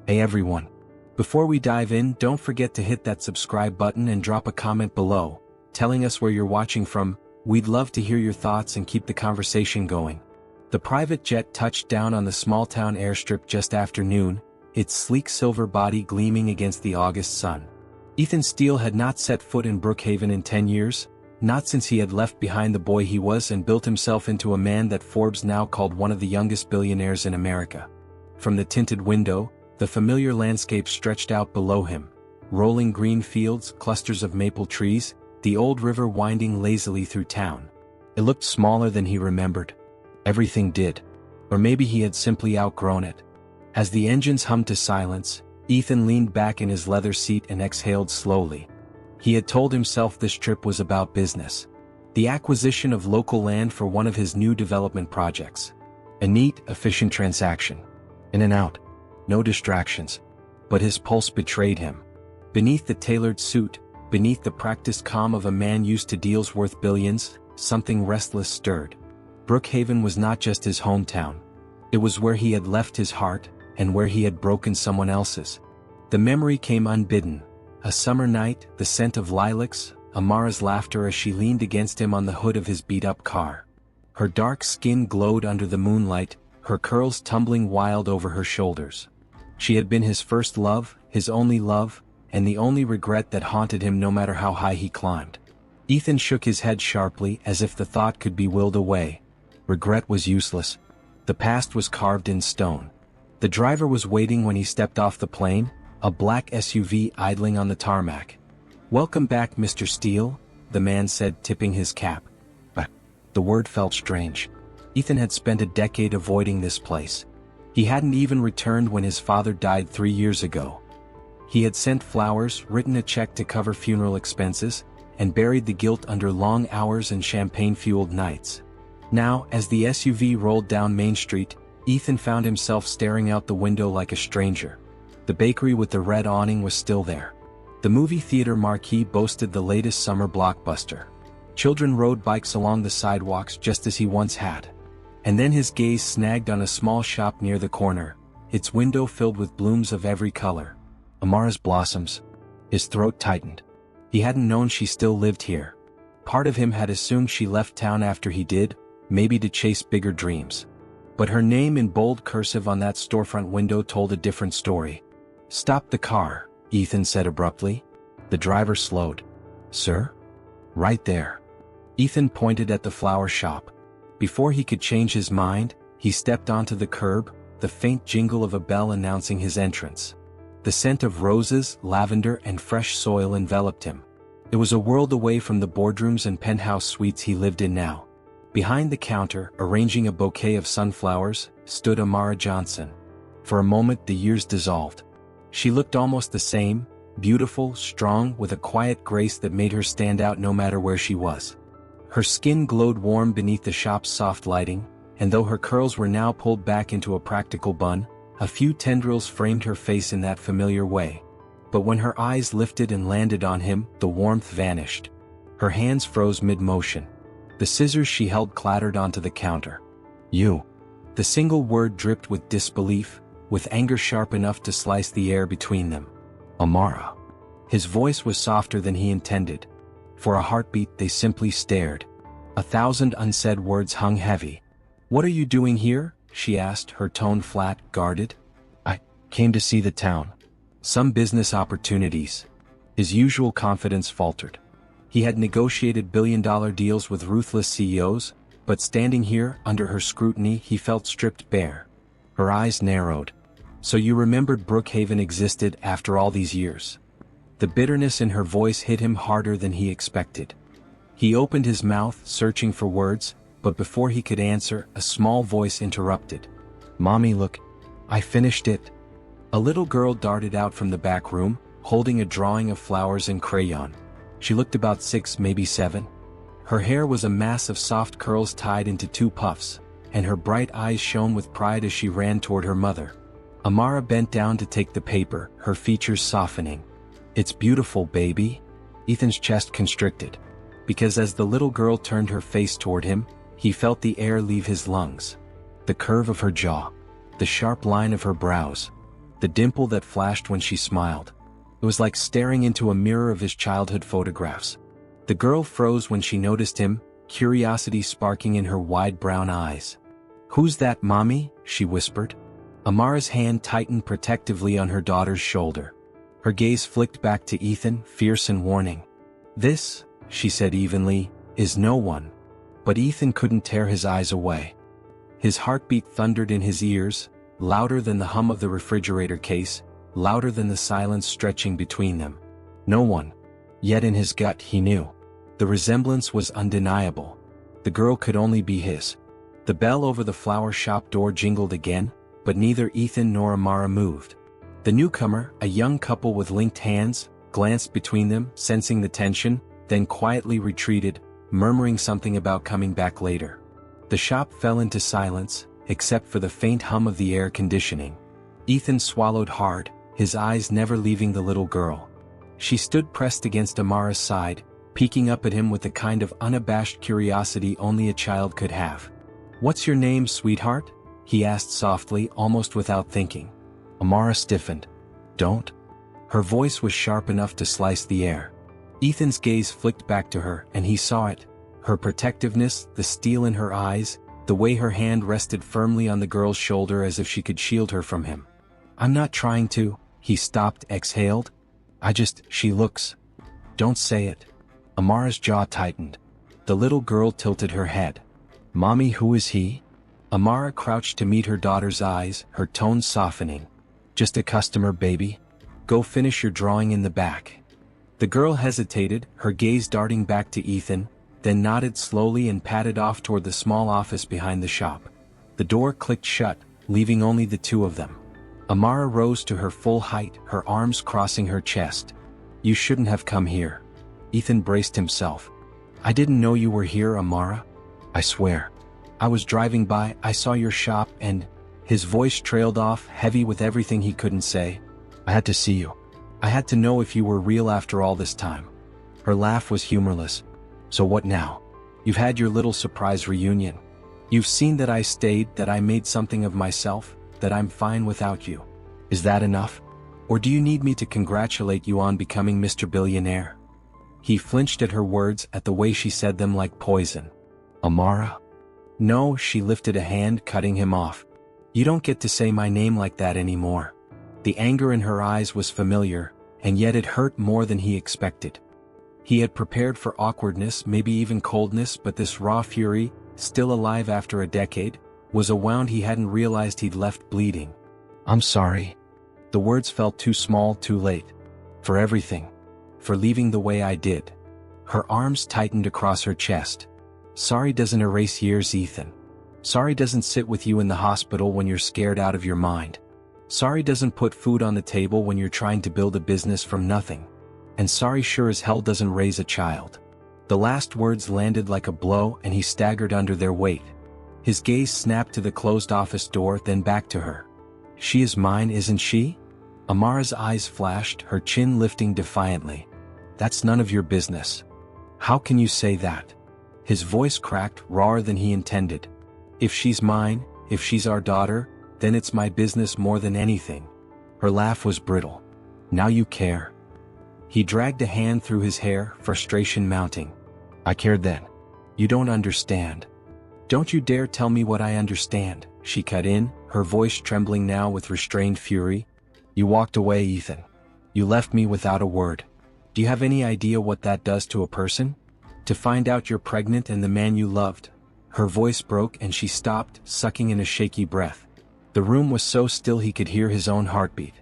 Hey everyone. Before we dive in, don't forget to hit that subscribe button and drop a comment below, telling us where you're watching from. We'd love to hear your thoughts and keep the conversation going. The private jet touched down on the small-town airstrip just after noon, its sleek silver body gleaming against the August sun. Ethan Steele had not set foot in Brookhaven in 10 years, not since he had left behind the boy he was and built himself into a man that Forbes now called one of the youngest billionaires in America. From the tinted window, the familiar landscape stretched out below him. Rolling green fields, clusters of maple trees, the old river winding lazily through town. It looked smaller than he remembered. Everything did. Or maybe he had simply outgrown it. As the engines hummed to silence, Ethan leaned back in his leather seat and exhaled slowly. He had told himself this trip was about business. The acquisition of local land for one of his new development projects. A neat, efficient transaction. In and out. No distractions. But his pulse betrayed him. Beneath the tailored suit, beneath the practiced calm of a man used to deals worth billions, something restless stirred. Brookhaven was not just his hometown. It was where he had left his heart, and where he had broken someone else's. The memory came unbidden. A summer night, the scent of lilacs, Amara's laughter as she leaned against him on the hood of his beat-up car. Her dark skin glowed under the moonlight, her curls tumbling wild over her shoulders. She had been his first love, his only love, and the only regret that haunted him no matter how high he climbed. Ethan shook his head sharply as if the thought could be willed away. Regret was useless. The past was carved in stone. The driver was waiting when he stepped off the plane, a black SUV idling on the tarmac. "Welcome back, Mr. Steele," the man said, tipping his cap. But the word felt strange. Ethan had spent a decade avoiding this place. He hadn't even returned when his father died 3 years ago. He had sent flowers, written a check to cover funeral expenses, and buried the guilt under long hours and champagne-fueled nights. Now, as the SUV rolled down Main Street, Ethan found himself staring out the window like a stranger. The bakery with the red awning was still there. The movie theater marquee boasted the latest summer blockbuster. Children rode bikes along the sidewalks just as he once had. And then his gaze snagged on a small shop near the corner, its window filled with blooms of every color. Amara's blossoms. His throat tightened. He hadn't known she still lived here. Part of him had assumed she left town after he did, maybe to chase bigger dreams. But her name in bold cursive on that storefront window told a different story. "Stop the car," Ethan said abruptly. The driver slowed. "Sir?" "Right there." Ethan pointed at the flower shop. Before he could change his mind, he stepped onto the curb, the faint jingle of a bell announcing his entrance. The scent of roses, lavender, and fresh soil enveloped him. It was a world away from the boardrooms and penthouse suites he lived in now. Behind the counter, arranging a bouquet of sunflowers, stood Amara Johnson. For a moment the years dissolved. She looked almost the same, beautiful, strong, with a quiet grace that made her stand out no matter where she was. Her skin glowed warm beneath the shop's soft lighting, and though her curls were now pulled back into a practical bun, a few tendrils framed her face in that familiar way. But when her eyes lifted and landed on him, the warmth vanished. Her hands froze mid-motion. The scissors she held clattered onto the counter. "You." The single word dripped with disbelief, with anger sharp enough to slice the air between them. "Amara." His voice was softer than he intended. For a heartbeat they simply stared. 1,000 unsaid words hung heavy. "What are you doing here?" she asked, her tone flat, guarded. "I came to see the town. Some business opportunities." His usual confidence faltered. He had negotiated billion-dollar deals with ruthless CEOs, but standing here, under her scrutiny, he felt stripped bare. Her eyes narrowed. "So you remembered Brookhaven existed after all these years?" The bitterness in her voice hit him harder than he expected. He opened his mouth, searching for words, but before he could answer, a small voice interrupted. "Mommy, look. I finished it." A little girl darted out from the back room, holding a drawing of flowers and crayon. She looked about 6, maybe 7. Her hair was a mass of soft curls tied into 2 puffs, and her bright eyes shone with pride as she ran toward her mother. Amara bent down to take the paper, her features softening. "It's beautiful, baby." Ethan's chest constricted. Because as the little girl turned her face toward him, he felt the air leave his lungs. The curve of her jaw. The sharp line of her brows. the dimple that flashed when she smiled. It was like staring into a mirror of his childhood photographs. The girl froze when she noticed him, curiosity sparking in her wide brown eyes. "Who's that, Mommy?" she whispered. Amara's hand tightened protectively on her daughter's shoulder. Her gaze flicked back to Ethan, fierce and warning. "This," she said evenly, "is no one." But Ethan couldn't tear his eyes away. His heartbeat thundered in his ears, louder than the hum of the refrigerator case, louder than the silence stretching between them. No one. Yet in his gut he knew. The resemblance was undeniable. The girl could only be his. The bell over the flower shop door jingled again, but neither Ethan nor Amara moved. The newcomer, a young couple with linked hands, glanced between them, sensing the tension, then quietly retreated, murmuring something about coming back later. The shop fell into silence, except for the faint hum of the air conditioning. Ethan swallowed hard, his eyes never leaving the little girl. She stood pressed against Amara's side, peeking up at him with the kind of unabashed curiosity only a child could have. "What's your name, sweetheart?" he asked softly, almost without thinking. Amara stiffened. "Don't." Her voice was sharp enough to slice the air. Ethan's gaze flicked back to her, and he saw it. Her protectiveness, the steel in her eyes, the way her hand rested firmly on the girl's shoulder as if she could shield her from him. "I'm not trying to," he stopped, exhaled. She looks." "Don't say it." Amara's jaw tightened. The little girl tilted her head. "Mommy, who is he?" Amara crouched to meet her daughter's eyes, her tone softening. "Just a customer, baby. Go finish your drawing in the back." The girl hesitated, her gaze darting back to Ethan, then nodded slowly and padded off toward the small office behind the shop. The door clicked shut, leaving only the two of them. Amara rose to her full height, her arms crossing her chest. "You shouldn't have come here." Ethan braced himself. "I didn't know you were here, Amara. I swear. I was driving by, I saw your shop and—" His voice trailed off, heavy with everything he couldn't say. "I had to see you. I had to know if you were real after all this time." Her laugh was humorless. "So what now? You've had your little surprise reunion. You've seen that I stayed, that I made something of myself, that I'm fine without you. Is that enough? Or do you need me to congratulate you on becoming Mr. Billionaire?" He flinched at her words, at the way she said them, like poison. "Amara?" "No," she lifted a hand, cutting him off. "You don't get to say my name like that anymore." The anger in her eyes was familiar, and yet it hurt more than he expected. He had prepared for awkwardness, maybe even coldness, but this raw fury, still alive after a decade, was a wound he hadn't realized he'd left bleeding. "I'm sorry." The words felt too small, too late. "For everything. For leaving the way I did." Her arms tightened across her chest. "Sorry doesn't erase years, Ethan. Sorry doesn't sit with you in the hospital when you're scared out of your mind. Sorry doesn't put food on the table when you're trying to build a business from nothing. And sorry sure as hell doesn't raise a child." The last words landed like a blow, and he staggered under their weight. His gaze snapped to the closed office door, then back to her. "She is mine, isn't she?" Amara's eyes flashed, her chin lifting defiantly. "That's none of your business." "How can you say that?" His voice cracked, rawer than he intended. "If she's mine, if she's our daughter, then it's my business more than anything." Her laugh was brittle. "Now you care." He dragged a hand through his hair, frustration mounting. "I cared then. You don't understand." "Don't you dare tell me what I understand," she cut in, her voice trembling now with restrained fury. "You walked away, Ethan. You left me without a word. Do you have any idea what that does to a person? To find out you're pregnant and the man you loved." Her voice broke and she stopped, sucking in a shaky breath. The room was so still he could hear his own heartbeat.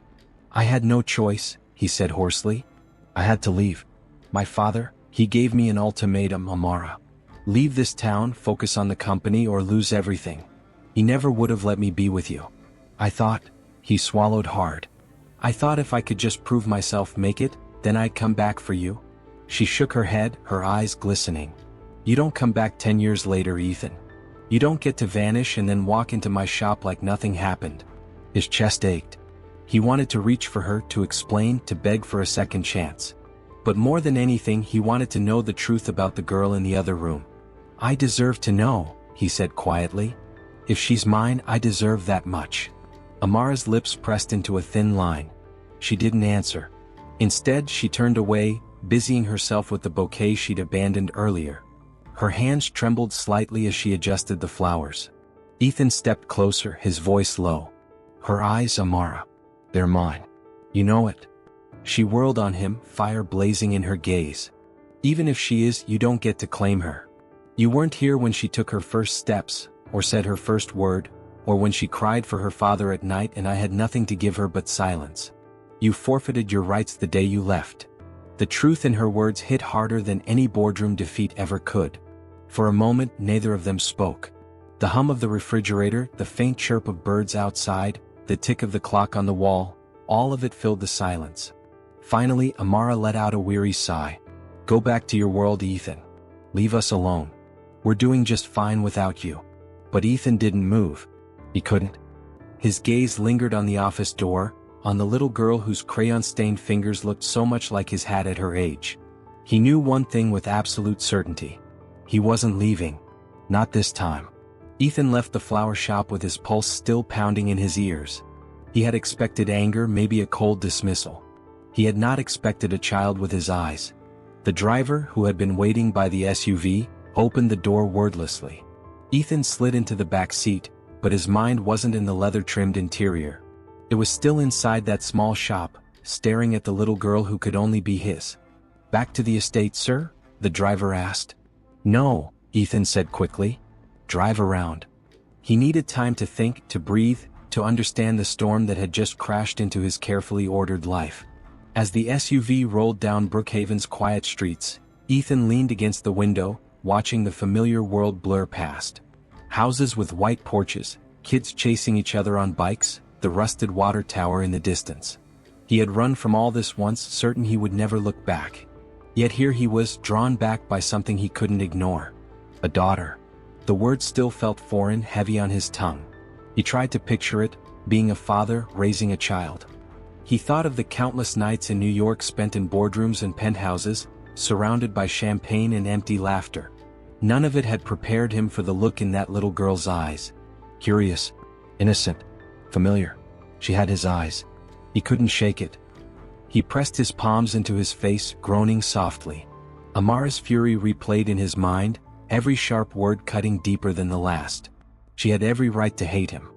"I had no choice," he said hoarsely. "I had to leave. My father, he gave me an ultimatum, Amara. Leave this town, focus on the company, or lose everything. He never would have let me be with you. I thought," he swallowed hard, "I thought if I could just prove myself, make it, then I'd come back for you." She shook her head, her eyes glistening. "You don't come back 10 years later, Ethan. You don't get to vanish and then walk into my shop like nothing happened." His chest ached. He wanted to reach for her, to explain, to beg for a second chance. But more than anything, he wanted to know the truth about the girl in the other room. "I deserve to know," he said quietly. "If she's mine, I deserve that much." Amara's lips pressed into a thin line. She didn't answer. Instead, she turned away, busying herself with the bouquet she'd abandoned earlier. Her hands trembled slightly as she adjusted the flowers. Ethan stepped closer, his voice low. "Her eyes, Amara. They're mine. You know it." She whirled on him, fire blazing in her gaze. "Even if she is, you don't get to claim her. You weren't here when she took her first steps, or said her first word, or when she cried for her father at night and I had nothing to give her but silence. You forfeited your rights the day you left." The truth in her words hit harder than any boardroom defeat ever could. For a moment, neither of them spoke. The hum of the refrigerator, the faint chirp of birds outside, the tick of the clock on the wall, all of it filled the silence. Finally, Amara let out a weary sigh. "Go back to your world, Ethan. Leave us alone. We're doing just fine without you." But Ethan didn't move. He couldn't. His gaze lingered on the office door, on the little girl whose crayon-stained fingers looked so much like his hat at her age. He knew one thing with absolute certainty. He wasn't leaving. Not this time. Ethan left the flower shop with his pulse still pounding in his ears. He had expected anger, maybe a cold dismissal. He had not expected a child with his eyes. The driver, who had been waiting by the SUV, opened the door wordlessly. Ethan slid into the back seat, but his mind wasn't in the leather-trimmed interior. It was still inside that small shop, staring at the little girl who could only be his. "Back to the estate, sir?" the driver asked. "No," Ethan said quickly. "Drive around." He needed time to think, to breathe, to understand the storm that had just crashed into his carefully ordered life. As the SUV rolled down Brookhaven's quiet streets, Ethan leaned against the window, watching the familiar world blur past. Houses with white porches, kids chasing each other on bikes, the rusted water tower in the distance. He had run from all this once, certain he would never look back. Yet here he was, drawn back by something he couldn't ignore. A daughter. The word still felt foreign, heavy on his tongue. He tried to picture it, being a father, raising a child. He thought of the countless nights in New York spent in boardrooms and penthouses, surrounded by champagne and empty laughter. None of it had prepared him for the look in that little girl's eyes. Curious, innocent, familiar. She had his eyes. He couldn't shake it. He pressed his palms into his face, groaning softly. Amara's fury replayed in his mind, every sharp word cutting deeper than the last. She had every right to hate him.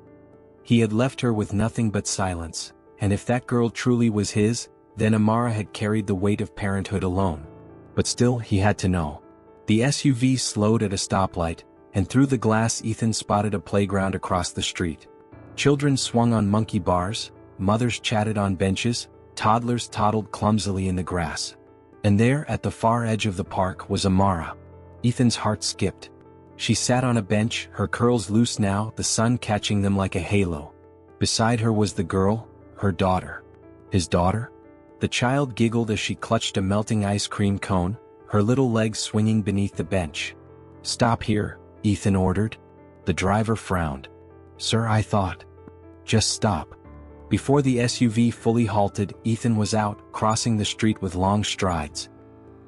He had left her with nothing but silence, and if that girl truly was his, then Amara had carried the weight of parenthood alone. But still, he had to know. The SUV slowed at a stoplight, and through the glass Ethan spotted a playground across the street. Children swung on monkey bars, mothers chatted on benches, toddlers toddled clumsily in the grass. And there, at the far edge of the park, was Amara. Ethan's heart skipped. She sat on a bench, her curls loose now, the sun catching them like a halo. Beside her was the girl, her daughter. His daughter? The child giggled as she clutched a melting ice cream cone, her little legs swinging beneath the bench. "Stop here," Ethan ordered. The driver frowned. "Sir, I thought." "Just stop." Before the SUV fully halted, Ethan was out, crossing the street with long strides.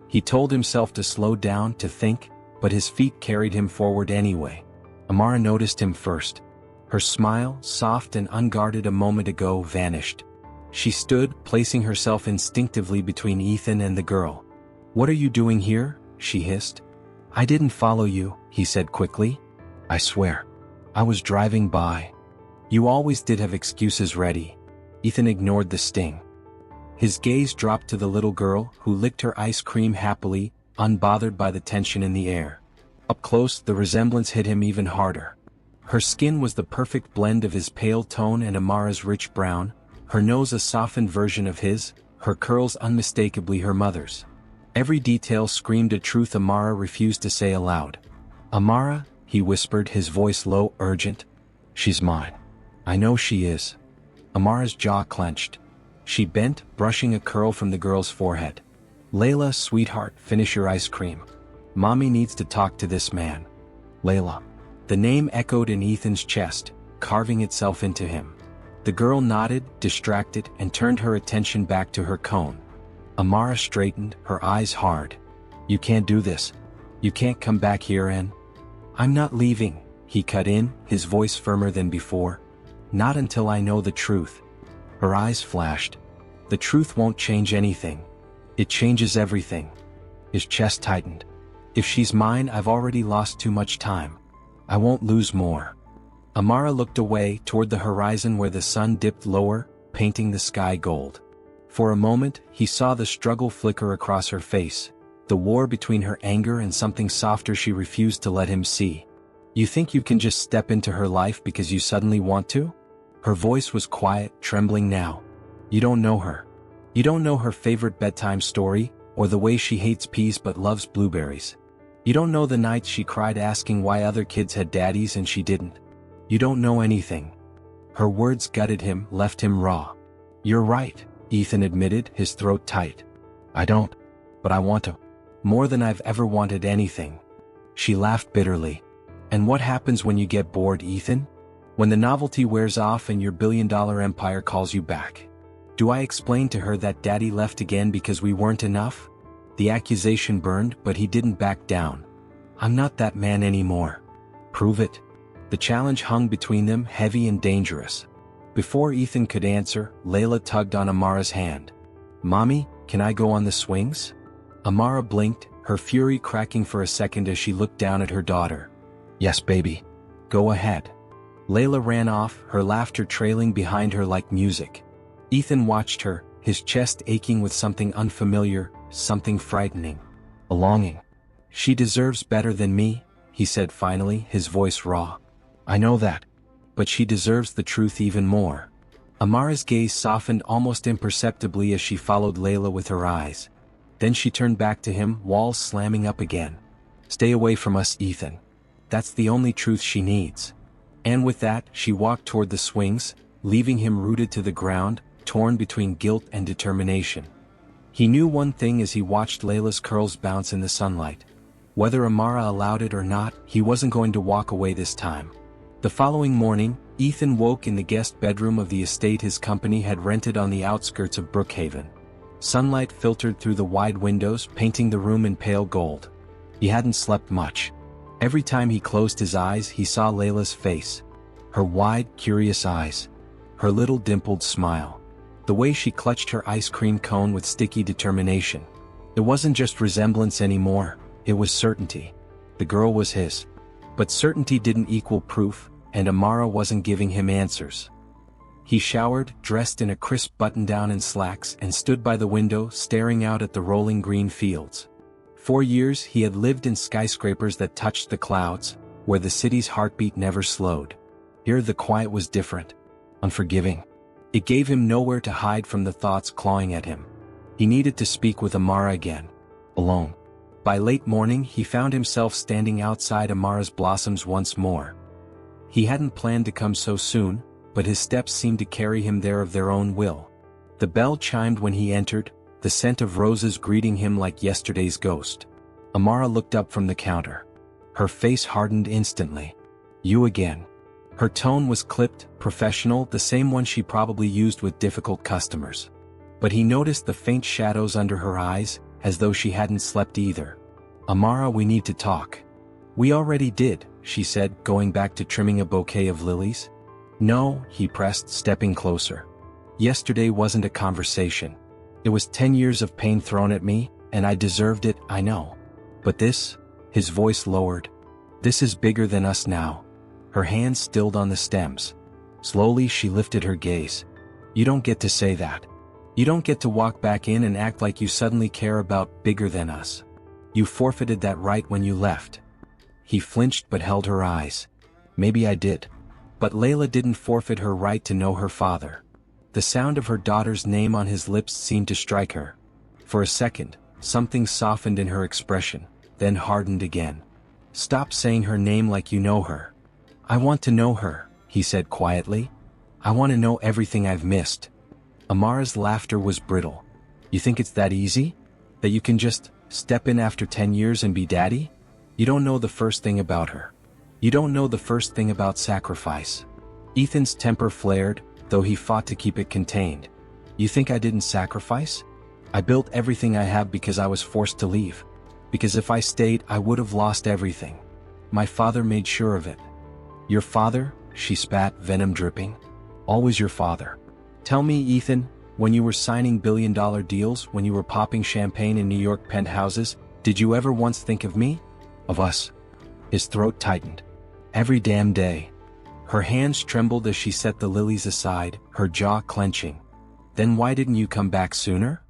He told himself to slow down, to think, but his feet carried him forward anyway. Amara noticed him first. Her smile, soft and unguarded a moment ago, vanished. She stood, placing herself instinctively between Ethan and the girl. "What are you doing here?" she hissed. "I didn't follow you," he said quickly. "I swear. I was driving by." "You always did have excuses ready." Ethan ignored the sting. His gaze dropped to the little girl, who licked her ice cream happily, unbothered by the tension in the air. Up close, the resemblance hit him even harder. Her skin was the perfect blend of his pale tone and Amara's rich brown, her nose a softened version of his, her curls unmistakably her mother's. Every detail screamed a truth Amara refused to say aloud. "Amara," he whispered, his voice low, urgent. "She's mine. I know she is." Amara's jaw clenched. She bent, brushing a curl from the girl's forehead. "Layla, sweetheart, finish your ice cream. Mommy needs to talk to this man." Layla. The name echoed in Ethan's chest, carving itself into him. The girl nodded, distracted, and turned her attention back to her cone. Amara straightened, her eyes hard. "You can't do this. You can't come back here and—" "I'm not leaving," he cut in, his voice firmer than before. Not until I know the truth." Her eyes flashed. "The truth won't change anything. It changes everything." His chest tightened. "If she's mine, I've already lost too much time. I won't lose more." Amara looked away toward the horizon where the sun dipped lower, painting the sky gold. For a moment, he saw the struggle flicker across her face, the war between her anger and something softer she refused to let him see. "You think you can just step into her life because you suddenly want to?" Her voice was quiet, trembling now. "You don't know her. You don't know her favorite bedtime story, or the way she hates peas but loves blueberries. You don't know the nights she cried asking why other kids had daddies and she didn't. You don't know anything." Her words gutted him, left him raw. "You're right," Ethan admitted, his throat tight. "I don't. But I want to. More than I've ever wanted anything." She laughed bitterly. "And what happens when you get bored, Ethan? When the novelty wears off and your billion-dollar empire calls you back? Do I explain to her that Daddy left again because we weren't enough?" The accusation burned, but he didn't back down. "I'm not that man anymore." "Prove it." The challenge hung between them, heavy and dangerous. Before Ethan could answer, Layla tugged on Amara's hand. "Mommy, can I go on the swings?" Amara blinked, her fury cracking for a second as she looked down at her daughter. "Yes, baby. Go ahead." Layla ran off, her laughter trailing behind her like music. Ethan watched her, his chest aching with something unfamiliar, something frightening. A longing. "She deserves better than me," he said finally, his voice raw. "I know that. But she deserves the truth even more." Amara's gaze softened almost imperceptibly as she followed Layla with her eyes. Then she turned back to him, walls slamming up again. "Stay away from us, Ethan. That's the only truth she needs." And with that, she walked toward the swings, leaving him rooted to the ground, torn between guilt and determination. He knew one thing as he watched Layla's curls bounce in the sunlight. Whether Amara allowed it or not, he wasn't going to walk away this time. The following morning, Ethan woke in the guest bedroom of the estate his company had rented on the outskirts of Brookhaven. Sunlight filtered through the wide windows, painting the room in pale gold. He hadn't slept much. Every time he closed his eyes, he saw Layla's face. Her wide, curious eyes. Her little dimpled smile. The way she clutched her ice cream cone with sticky determination. It wasn't just resemblance anymore, it was certainty. The girl was his. But certainty didn't equal proof, and Amara wasn't giving him answers. He showered, dressed in a crisp button-down and slacks, and stood by the window, staring out at the rolling green fields. For years he had lived in skyscrapers that touched the clouds, where the city's heartbeat never slowed. Here the quiet was different. Unforgiving. It gave him nowhere to hide from the thoughts clawing at him. He needed to speak with Amara again. Alone. By late morning he found himself standing outside Amara's blossoms once more. He hadn't planned to come so soon, but his steps seemed to carry him there of their own will. The bell chimed when he entered, the scent of roses greeting him like yesterday's ghost. Amara looked up from the counter. Her face hardened instantly. "You again." Her tone was clipped, professional, the same one she probably used with difficult customers. But he noticed the faint shadows under her eyes, as though she hadn't slept either. "Amara, we need to talk." "We already did," she said, going back to trimming a bouquet of lilies. "No," he pressed, stepping closer. "Yesterday wasn't a conversation. It was 10 years of pain thrown at me, and I deserved it, I know. But this," his voice lowered, "this is bigger than us now." Her hands stilled on the stems. Slowly she lifted her gaze. "You don't get to say that. You don't get to walk back in and act like you suddenly care about bigger than us. You forfeited that right when you left." He flinched but held her eyes. "Maybe I did. But Layla didn't forfeit her right to know her father." The sound of her daughter's name on his lips seemed to strike her. For a second, something softened in her expression, then hardened again. "Stop saying her name like you know her." "I want to know her," he said quietly. "I want to know everything I've missed." Amara's laughter was brittle. "You think it's that easy? That you can just step in after 10 years and be daddy? You don't know the first thing about her. You don't know the first thing about sacrifice." Ethan's temper flared, though he fought to keep it contained. "You think I didn't sacrifice? I built everything I have because I was forced to leave. Because if I stayed, I would have lost everything. My father made sure of it." "Your father?" she spat, venom dripping. Always your father. Tell me, Ethan, when you were signing billion-dollar deals, when you were popping champagne in New York penthouses, did you ever once think of me? Of us? His throat tightened. Every damn day. Her hands trembled as she set the lilies aside, her jaw clenching. Then why didn't you come back sooner?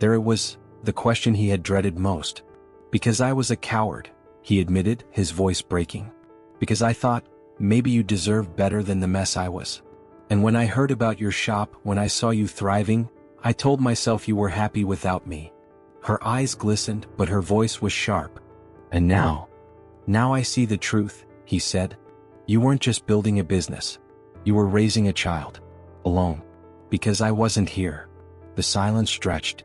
There it was, the question he had dreaded most. Because I was a coward, he admitted, his voice breaking. Because I thought, maybe you deserved better than the mess I was. And when I heard about your shop, when I saw you thriving, I told myself you were happy without me. Her eyes glistened, but her voice was sharp. And now I see the truth, he said. You weren't just building a business. You were raising a child. Alone. Because I wasn't here. The silence stretched.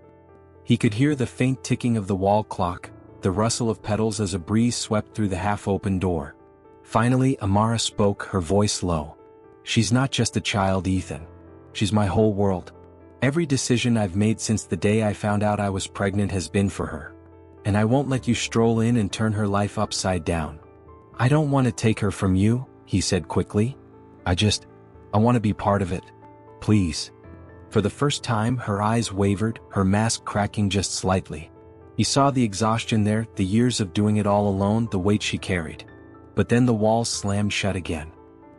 He could hear the faint ticking of the wall clock, the rustle of petals as a breeze swept through the half-open door. Finally, Amara spoke, her voice low. She's not just a child, Ethan. She's my whole world. Every decision I've made since the day I found out I was pregnant has been for her. And I won't let you stroll in and turn her life upside down. I don't want to take her from you, he said quickly. I want to be part of it. Please. For the first time, her eyes wavered, her mask cracking just slightly. He saw the exhaustion there, the years of doing it all alone, the weight she carried. But then the walls slammed shut again.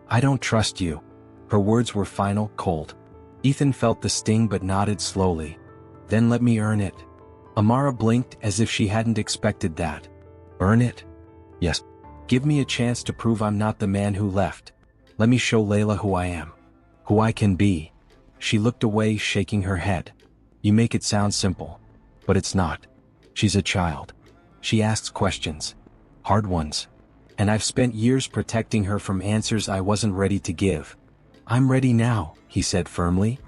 I don't trust you. Her words were final, cold. Ethan felt the sting but nodded slowly. Then let me earn it. Amara blinked as if she hadn't expected that. Earn it? Yes. Give me a chance to prove I'm not the man who left. Let me show Layla who I am. Who I can be. She looked away, shaking her head. You make it sound simple. But it's not. She's a child. She asks questions. Hard ones. And I've spent years protecting her from answers I wasn't ready to give. I'm ready now, he said firmly.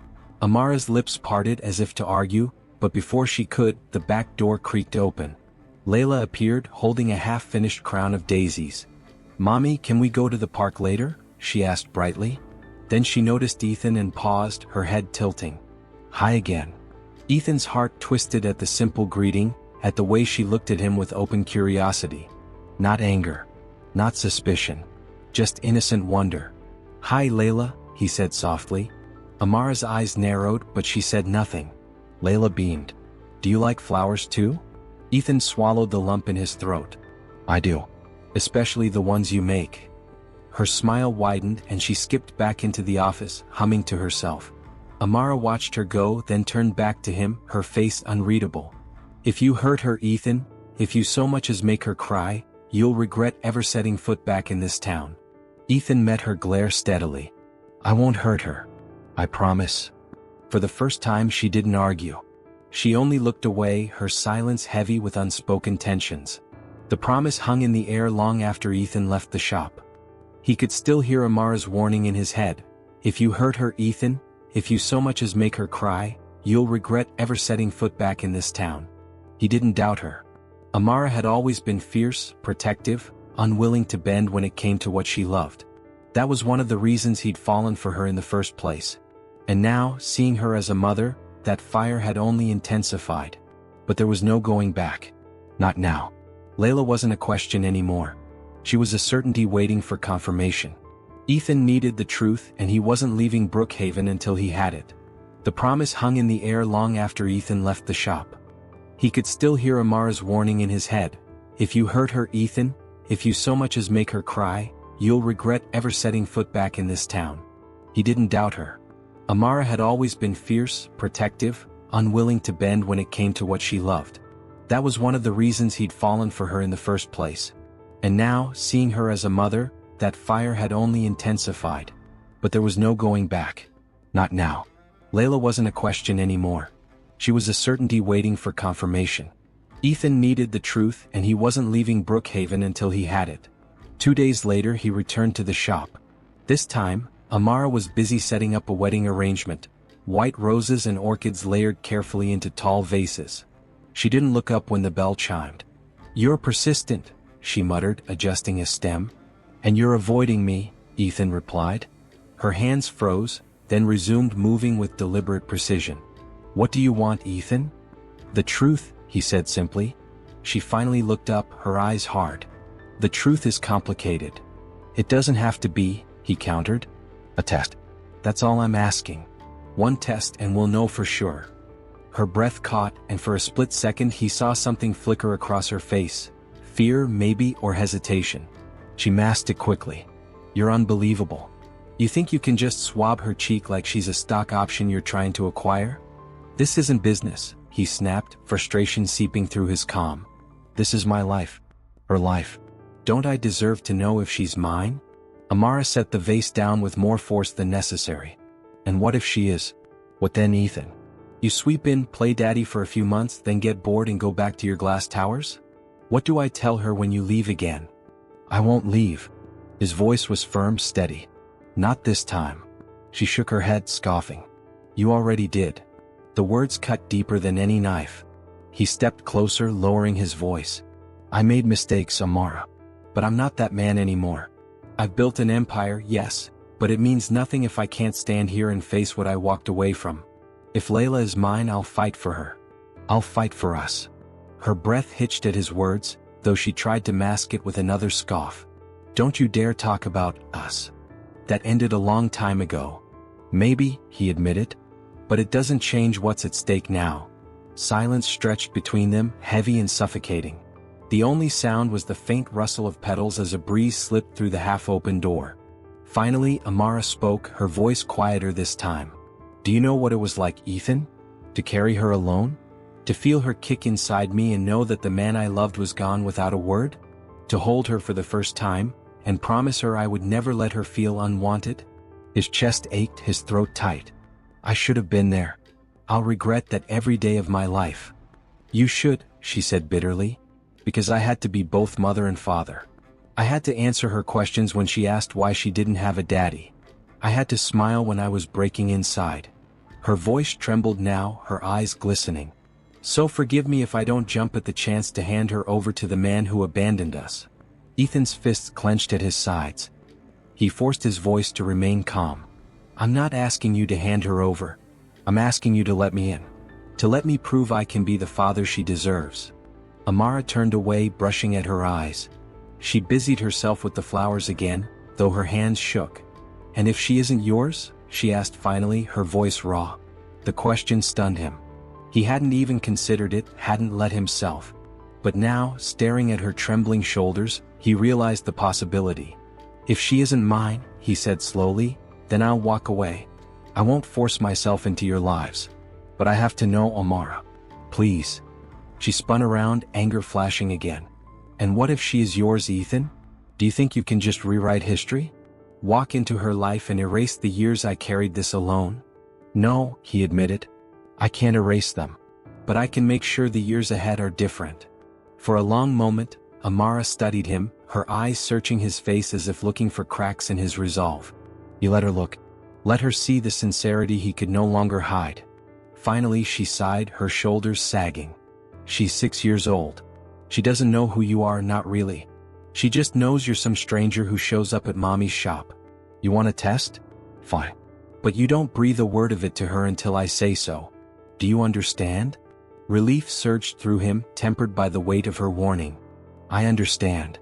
Amara's lips parted as if to argue, but before she could, the back door creaked open. Layla appeared, holding a half-finished crown of daisies. Mommy, can we go to the park later? She asked brightly. Then she noticed Ethan and paused, her head tilting. Hi again. Ethan's heart twisted at the simple greeting, at the way she looked at him with open curiosity. Not anger. Not suspicion. Just innocent wonder. Hi, Layla, he said softly. Amara's eyes narrowed, but she said nothing. Layla beamed. Do you like flowers too? Ethan swallowed the lump in his throat. I do. Especially the ones you make. Her smile widened and she skipped back into the office, humming to herself. Amara watched her go, then turned back to him, her face unreadable. If you hurt her, Ethan, if you so much as make her cry, you'll regret ever setting foot back in this town. Ethan met her glare steadily. I won't hurt her. I promise. For the first time she didn't argue. She only looked away, her silence heavy with unspoken tensions. The promise hung in the air long after Ethan left the shop. He could still hear Amara's warning in his head. If you hurt her, Ethan, if you so much as make her cry, you'll regret ever setting foot back in this town. He didn't doubt her. Amara had always been fierce, protective, unwilling to bend when it came to what she loved. That was one of the reasons he'd fallen for her in the first place. And now, seeing her as a mother, that fire had only intensified. But there was no going back. Not now. Layla wasn't a question anymore. She was a certainty waiting for confirmation. Ethan needed the truth, and he wasn't leaving Brookhaven until he had it. The promise hung in the air long after Ethan left the shop. He could still hear Amara's warning in his head. If you hurt her, Ethan, if you so much as make her cry, you'll regret ever setting foot back in this town. He didn't doubt her. Amara had always been fierce, protective, unwilling to bend when it came to what she loved. That was one of the reasons he'd fallen for her in the first place. And now, seeing her as a mother, that fire had only intensified. But there was no going back. Not now. Layla wasn't a question anymore. She was a certainty waiting for confirmation. Ethan needed the truth, and he wasn't leaving Brookhaven until he had it. 2 days later he returned to the shop. This time, Amara was busy setting up a wedding arrangement, white roses and orchids layered carefully into tall vases. She didn't look up when the bell chimed. You're persistent, she muttered, adjusting a stem. And you're avoiding me, Ethan replied. Her hands froze, then resumed moving with deliberate precision. What do you want, Ethan? The truth, he said simply. She finally looked up, her eyes hard. The truth is complicated. It doesn't have to be, he countered. A test. That's all I'm asking. One test and we'll know for sure. Her breath caught, and for a split second he saw something flicker across her face. Fear, maybe, or hesitation. She masked it quickly. You're unbelievable. You think you can just swab her cheek like she's a stock option you're trying to acquire? This isn't business, he snapped, frustration seeping through his calm. This is my life. Her life. Don't I deserve to know if she's mine? Amara set the vase down with more force than necessary. And what if she is? What then, Ethan? You sweep in, play daddy for a few months, then get bored and go back to your glass towers? What do I tell her when you leave again? I won't leave. His voice was firm, steady. Not this time. She shook her head, scoffing. You already did. The words cut deeper than any knife. He stepped closer, lowering his voice. I made mistakes, Amara. But I'm not that man anymore. I've built an empire, yes, but it means nothing if I can't stand here and face what I walked away from. If Layla is mine, I'll fight for her. I'll fight for us. Her breath hitched at his words, though she tried to mask it with another scoff. Don't you dare talk about us. That ended a long time ago. Maybe, he admitted. But it doesn't change what's at stake now. Silence stretched between them, heavy and suffocating. The only sound was the faint rustle of petals as a breeze slipped through the half-open door. Finally, Amara spoke, her voice quieter this time. Do you know what it was like, Ethan? To carry her alone? To feel her kick inside me and know that the man I loved was gone without a word? To hold her for the first time, and promise her I would never let her feel unwanted? His chest ached, his throat tight. I should have been there. I'll regret that every day of my life. You should, she said bitterly. Because I had to be both mother and father. I had to answer her questions when she asked why she didn't have a daddy. I had to smile when I was breaking inside. Her voice trembled now, her eyes glistening. So forgive me if I don't jump at the chance to hand her over to the man who abandoned us. Ethan's fists clenched at his sides. He forced his voice to remain calm. I'm not asking you to hand her over. I'm asking you to let me in. To let me prove I can be the father she deserves. Amara turned away, brushing at her eyes. She busied herself with the flowers again, though her hands shook. And if she isn't yours? She asked finally, her voice raw. The question stunned him. He hadn't even considered it, hadn't let himself. But now, staring at her trembling shoulders, he realized the possibility. If she isn't mine, he said slowly, then I'll walk away. I won't force myself into your lives. But I have to know, Amara. Please. She spun around, anger flashing again. And what if she is yours, Ethan? Do you think you can just rewrite history? Walk into her life and erase the years I carried this alone? No, he admitted. I can't erase them. But I can make sure the years ahead are different. For a long moment, Amara studied him, her eyes searching his face as if looking for cracks in his resolve. He let her look. Let her see the sincerity he could no longer hide. Finally she sighed, her shoulders sagging. She's 6 years old. She doesn't know who you are, not really. She just knows you're some stranger who shows up at mommy's shop. You want a test? Fine. But you don't breathe a word of it to her until I say so. Do you understand? Relief surged through him, tempered by the weight of her warning. I understand.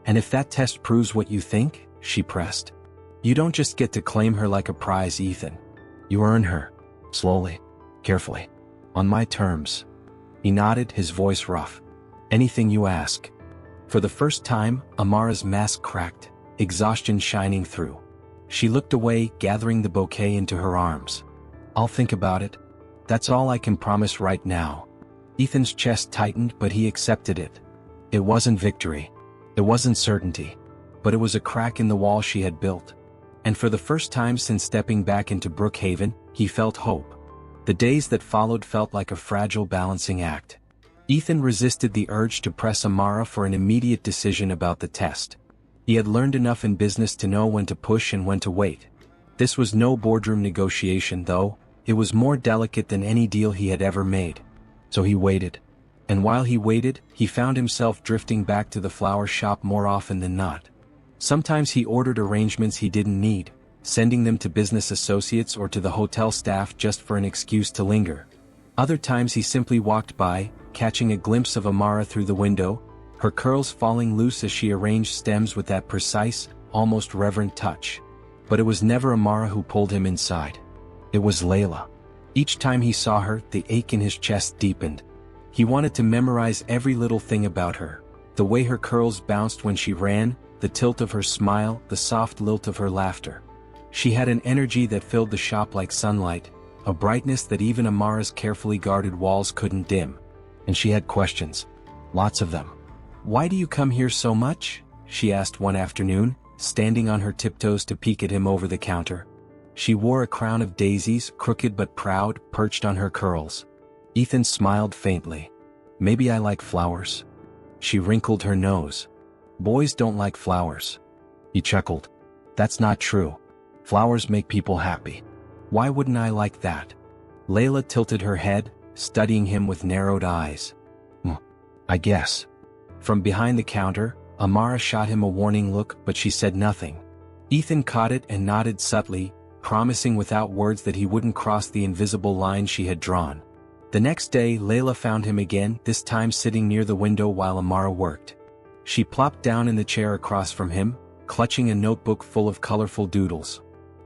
And if that test proves what you think, she pressed. You don't just get to claim her like a prize, Ethan. You earn her. Slowly. Carefully. On my terms. He nodded, his voice rough. Anything you ask. For the first time, Amara's mask cracked, exhaustion shining through. She looked away, gathering the bouquet into her arms. I'll think about it. That's all I can promise right now. Ethan's chest tightened, but he accepted it. It wasn't victory. It wasn't certainty. But it was a crack in the wall she had built. And for the first time since stepping back into Brookhaven, he felt hope. The days that followed felt like a fragile balancing act. Ethan resisted the urge to press Amara for an immediate decision about the test. He had learned enough in business to know when to push and when to wait. This was no boardroom negotiation, though. It was more delicate than any deal he had ever made. So he waited. And while he waited, he found himself drifting back to the flower shop more often than not. Sometimes he ordered arrangements he didn't need, sending them to business associates or to the hotel staff just for an excuse to linger. Other times he simply walked by, catching a glimpse of Amara through the window, her curls falling loose as she arranged stems with that precise, almost reverent touch. But it was never Amara who pulled him inside. It was Layla. Each time he saw her, the ache in his chest deepened. He wanted to memorize every little thing about her. The way her curls bounced when she ran, the tilt of her smile, the soft lilt of her laughter. She had an energy that filled the shop like sunlight, a brightness that even Amara's carefully guarded walls couldn't dim. And she had questions. Lots of them. "Why do you come here so much?" she asked one afternoon, standing on her tiptoes to peek at him over the counter. She wore a crown of daisies, crooked but proud, perched on her curls. Ethan smiled faintly. "Maybe I like flowers." She wrinkled her nose. "Boys don't like flowers." He chuckled. "That's not true. Flowers make people happy. Why wouldn't I like that?" Layla tilted her head, studying him with narrowed eyes. I guess." From behind the counter, Amara shot him a warning look, but she said nothing. Ethan caught it and nodded subtly, promising without words that he wouldn't cross the invisible line she had drawn. The next day, Layla found him again, this time sitting near the window while Amara worked. She plopped down in the chair across from him, clutching a notebook full of colorful doodles.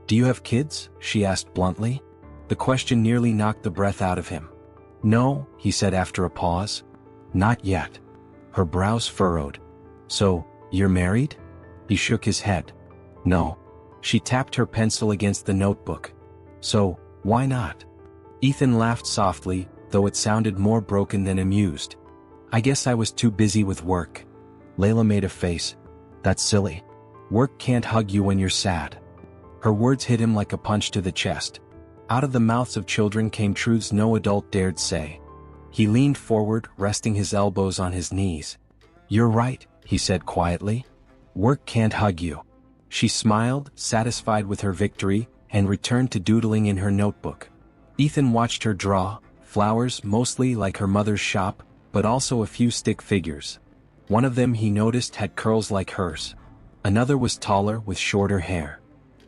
"Do you have kids?" she asked bluntly. The question nearly knocked the breath out of him. "No," he said after a pause. "Not yet." Her brows furrowed. "So, you're married?" He shook his head. "No." She tapped her pencil against the notebook. "So, why not?" Ethan laughed softly, though it sounded more broken than amused. "I guess I was too busy with work." Layla made a face. "That's silly. Work can't hug you when you're sad." Her words hit him like a punch to the chest. Out of the mouths of children came truths no adult dared say. He leaned forward, resting his elbows on his knees. "You're right," he said quietly. "Work can't hug you." She smiled, satisfied with her victory, and returned to doodling in her notebook. Ethan watched her draw, flowers mostly like her mother's shop, but also a few stick figures. One of them he noticed had curls like hers. Another was taller with shorter hair.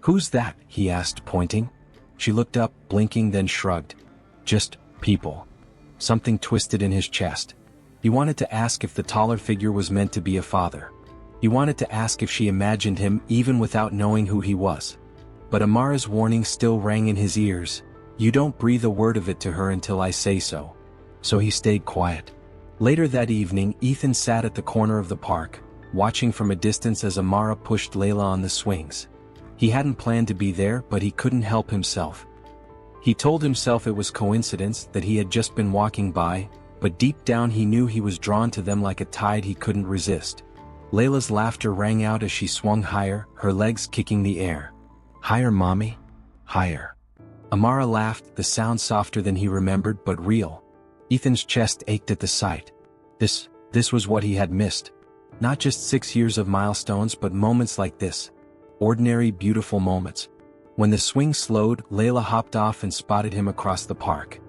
"Who's that?" he asked, pointing. She looked up, blinking, then shrugged. "Just people." Something twisted in his chest. He wanted to ask if the taller figure was meant to be a father. He wanted to ask if she imagined him even without knowing who he was. But Amara's warning still rang in his ears. "You don't breathe a word of it to her until I say so." So he stayed quiet. Later that evening, Ethan sat at the corner of the park, watching from a distance as Amara pushed Layla on the swings. He hadn't planned to be there, but he couldn't help himself. He told himself it was coincidence that he had just been walking by, but deep down he knew he was drawn to them like a tide he couldn't resist. Layla's laughter rang out as she swung higher, her legs kicking the air. "Higher, mommy. Higher." Amara laughed, the sound softer than he remembered but real. Ethan's chest ached at the sight. This was what he had missed. Not just 6 years of milestones, but moments like this. Ordinary, beautiful moments. When the swing slowed, Layla hopped off and spotted him across the park.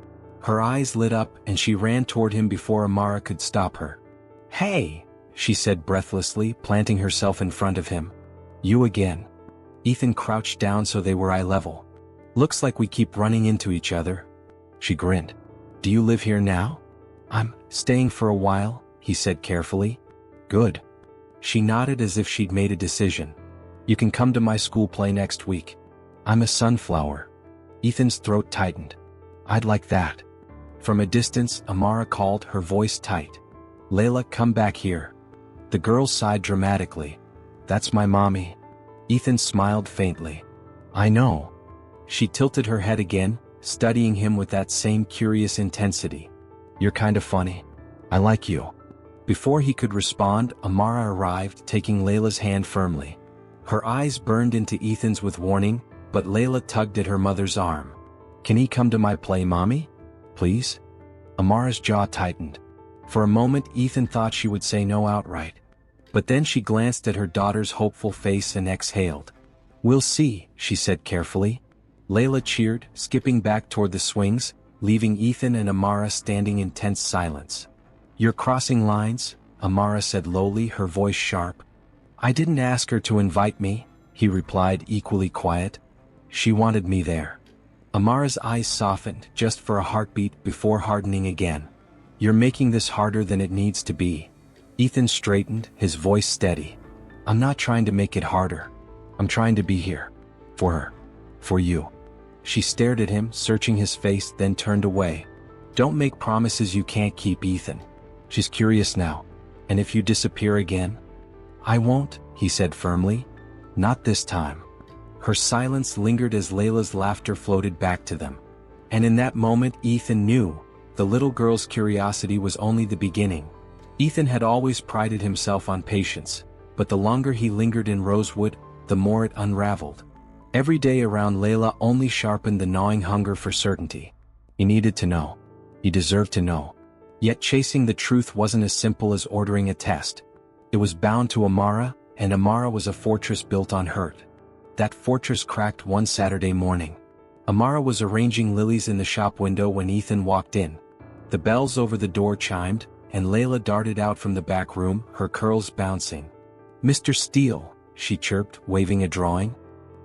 Her eyes lit up and she ran toward him before Amara could stop her. "Hey!" she said breathlessly, planting herself in front of him. "You again." Ethan crouched down so they were eye level. "Looks like we keep running into each other." She grinned. "Do you live here now?" "I'm staying for a while," he said carefully. "Good." She nodded as if she'd made a decision. "You can come to my school play next week." "I'm a sunflower." Ethan's throat tightened. "I'd like that." From a distance, Amara called, her voice tight. "Layla, come back here." The girl sighed dramatically. "That's my mommy." Ethan smiled faintly. "I know." She tilted her head again, studying him with that same curious intensity. "You're kinda funny. I like you." Before he could respond, Amara arrived, taking Layla's hand firmly. Her eyes burned into Ethan's with warning, but Layla tugged at her mother's arm. "Can he come to my play, mommy? Please?" Amara's jaw tightened. For a moment, Ethan thought she would say no outright. But then she glanced at her daughter's hopeful face and exhaled. "We'll see," she said carefully. Layla cheered, skipping back toward the swings, leaving Ethan and Amara standing in tense silence. "You're crossing lines," Amara said lowly, her voice sharp. "I didn't ask her to invite me," he replied, equally quiet. "She wanted me there." Amara's eyes softened, just for a heartbeat, before hardening again. "You're making this harder than it needs to be." Ethan straightened, his voice steady. "I'm not trying to make it harder. I'm trying to be here. For her. For you. She stared at him, searching his face, then turned away. Don't make promises you can't keep, Ethan. She's curious now. And if you disappear again? I won't, he said firmly. Not this time. Her silence lingered as Layla's laughter floated back to them. And in that moment Ethan knew, the little girl's curiosity was only the beginning. Ethan had always prided himself on patience, but the longer he lingered in Rosewood, the more it unraveled. Every day around Layla only sharpened the gnawing hunger for certainty. He needed to know. He deserved to know. Yet chasing the truth wasn't as simple as ordering a test. It was bound to Amara, and Amara was a fortress built on hurt. That fortress cracked one Saturday morning. Amara was arranging lilies in the shop window when Ethan walked in. The bells over the door chimed, and Layla darted out from the back room, her curls bouncing. "Mr. Steele," she chirped, waving a drawing.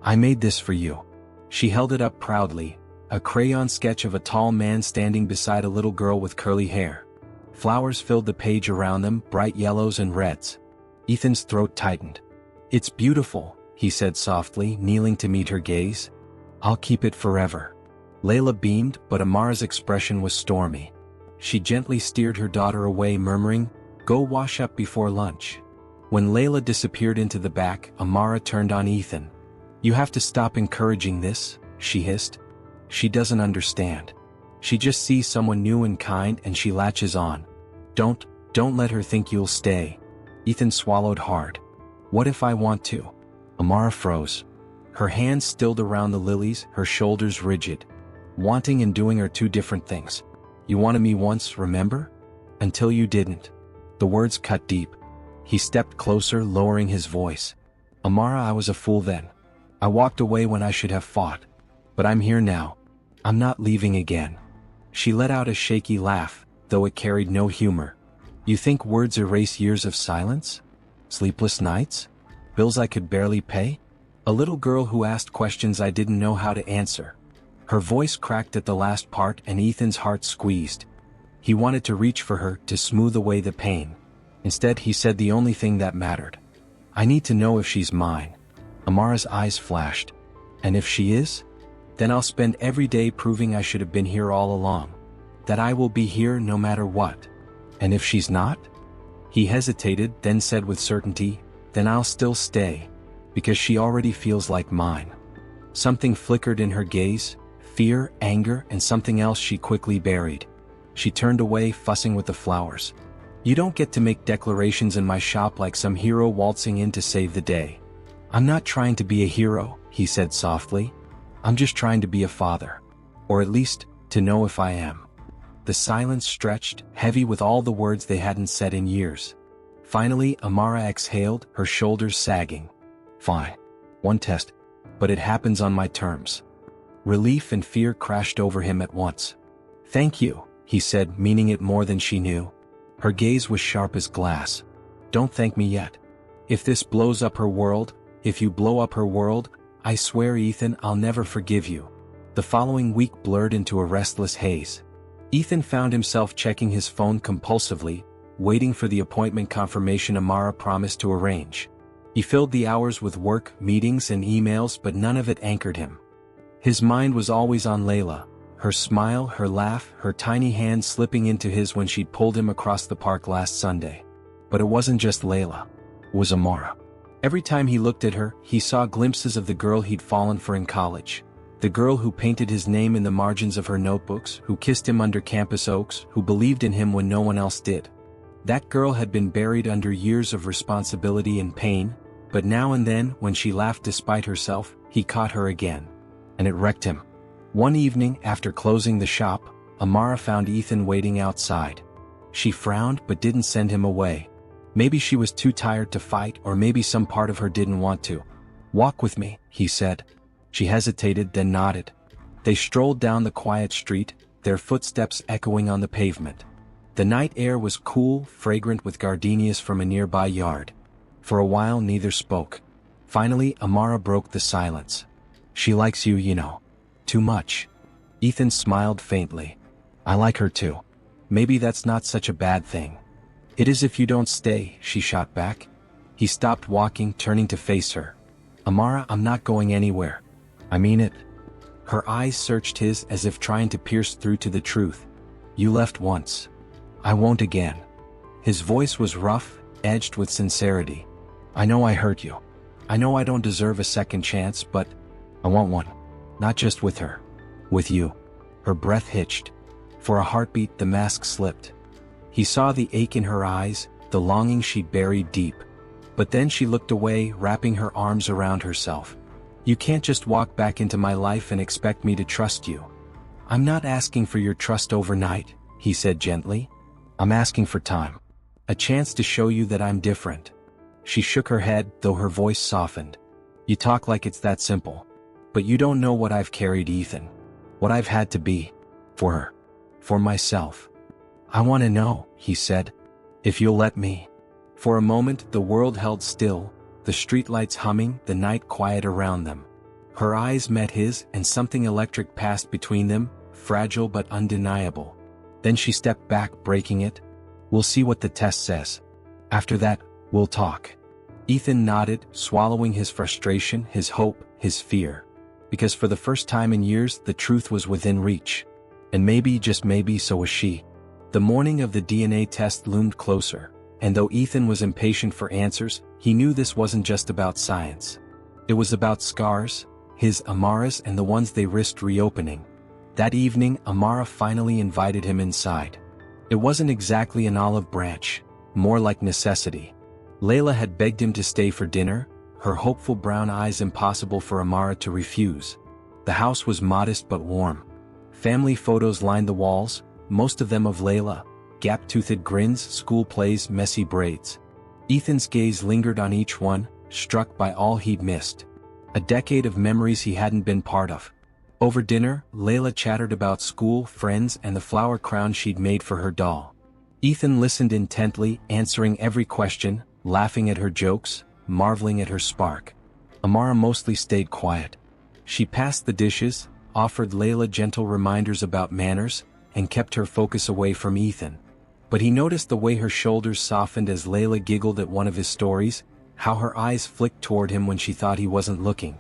"I made this for you." She held it up proudly, a crayon sketch of a tall man standing beside a little girl with curly hair. Flowers filled the page around them, bright yellows and reds. Ethan's throat tightened. "It's beautiful," he said softly, kneeling to meet her gaze. "I'll keep it forever." Layla beamed, but Amara's expression was stormy. She gently steered her daughter away, murmuring, "Go wash up before lunch." When Layla disappeared into the back, Amara turned on Ethan. "You have to stop encouraging this," she hissed. "She doesn't understand. She just sees someone new and kind and she latches on. Don't let her think you'll stay." Ethan swallowed hard. "What if I want to?" Amara froze. Her hands stilled around the lilies, her shoulders rigid. Wanting and doing are two different things. "You wanted me once, remember? Until you didn't." The words cut deep. He stepped closer, lowering his voice. "Amara, I was a fool then. I walked away when I should have fought. But I'm here now. I'm not leaving again." She let out a shaky laugh, though it carried no humor. "You think words erase years of silence? Sleepless nights? Bills I could barely pay? A little girl who asked questions I didn't know how to answer." Her voice cracked at the last part and Ethan's heart squeezed. He wanted to reach for her, to smooth away the pain. Instead he said the only thing that mattered. "I need to know if she's mine." Amara's eyes flashed. "And if she is? Then I'll spend every day proving I should have been here all along. That I will be here no matter what. And if she's not?" He hesitated, then said with certainty, "Then I'll still stay. Because she already feels like mine." Something flickered in her gaze, fear, anger, and something else she quickly buried. She turned away, fussing with the flowers. "You don't get to make declarations in my shop like some hero waltzing in to save the day." "I'm not trying to be a hero," he said softly. "I'm just trying to be a father. Or at least, to know if I am." The silence stretched, heavy with all the words they hadn't said in years. Finally, Amara exhaled, her shoulders sagging. "Fine. One test. But it happens on my terms." Relief and fear crashed over him at once. "Thank you," he said, meaning it more than she knew. Her gaze was sharp as glass. "Don't thank me yet. If this blows up her world, if you blow up her world, I swear, Ethan, I'll never forgive you." The following week blurred into a restless haze. Ethan found himself checking his phone compulsively, waiting for the appointment confirmation Amara promised to arrange. He filled the hours with work, meetings, and emails, but none of it anchored him. His mind was always on Layla, her smile, her laugh, her tiny hand slipping into his when she'd pulled him across the park last Sunday. But it wasn't just Layla. It was Amara. Every time he looked at her, he saw glimpses of the girl he'd fallen for in college. The girl who painted his name in the margins of her notebooks, who kissed him under campus oaks, who believed in him when no one else did. That girl had been buried under years of responsibility and pain, but now and then, when she laughed despite herself, he caught her again. And it wrecked him. One evening, after closing the shop, Amara found Ethan waiting outside. She frowned but didn't send him away. Maybe she was too tired to fight, or maybe some part of her didn't want to. "Walk with me," he said. She hesitated, then nodded. They strolled down the quiet street, their footsteps echoing on the pavement. The night air was cool, fragrant with gardenias from a nearby yard. For a while neither spoke. Finally, Amara broke the silence. "She likes you, you know. Too much." Ethan smiled faintly. "I like her too. Maybe that's not such a bad thing." "It is if you don't stay," she shot back. He stopped walking, turning to face her. "Amara, I'm not going anywhere. I mean it. Her eyes searched his as if trying to pierce through to the truth. You left once. I won't again. His voice was rough, edged with sincerity. I know I hurt you. I know I don't deserve a second chance, but I want one. Not just with her. With you. Her breath hitched. For a heartbeat, the mask slipped. He saw the ache in her eyes, the longing she'd buried deep. But then she looked away, wrapping her arms around herself. You can't just walk back into my life and expect me to trust you. I'm not asking for your trust overnight, he said gently. I'm asking for time. A chance to show you that I'm different. She shook her head, though her voice softened. You talk like it's that simple. But you don't know what I've carried, Ethan. What I've had to be. For her. For myself. I want to know, he said. If you'll let me. For a moment, the world held still, the streetlights humming, the night quiet around them. Her eyes met his, and something electric passed between them, fragile but undeniable. Then she stepped back, breaking it. We'll see what the test says. After that, we'll talk. Ethan nodded, swallowing his frustration, his hope, his fear. Because for the first time in years, the truth was within reach. And maybe, just maybe, so was she. The morning of the DNA test loomed closer. And though Ethan was impatient for answers, he knew this wasn't just about science. It was about scars, his Amara's and the ones they risked reopening. That evening, Amara finally invited him inside. It wasn't exactly an olive branch, more like necessity. Layla had begged him to stay for dinner, her hopeful brown eyes impossible for Amara to refuse. The house was modest but warm. Family photos lined the walls, most of them of Layla. Gap-toothed grins, school plays, messy braids. Ethan's gaze lingered on each one, struck by all he'd missed. A decade of memories he hadn't been part of. Over dinner, Layla chattered about school, friends, and the flower crown she'd made for her doll. Ethan listened intently, answering every question, laughing at her jokes, marveling at her spark. Amara mostly stayed quiet. She passed the dishes, offered Layla gentle reminders about manners, and kept her focus away from Ethan. But he noticed the way her shoulders softened as Layla giggled at one of his stories, how her eyes flicked toward him when she thought he wasn't looking.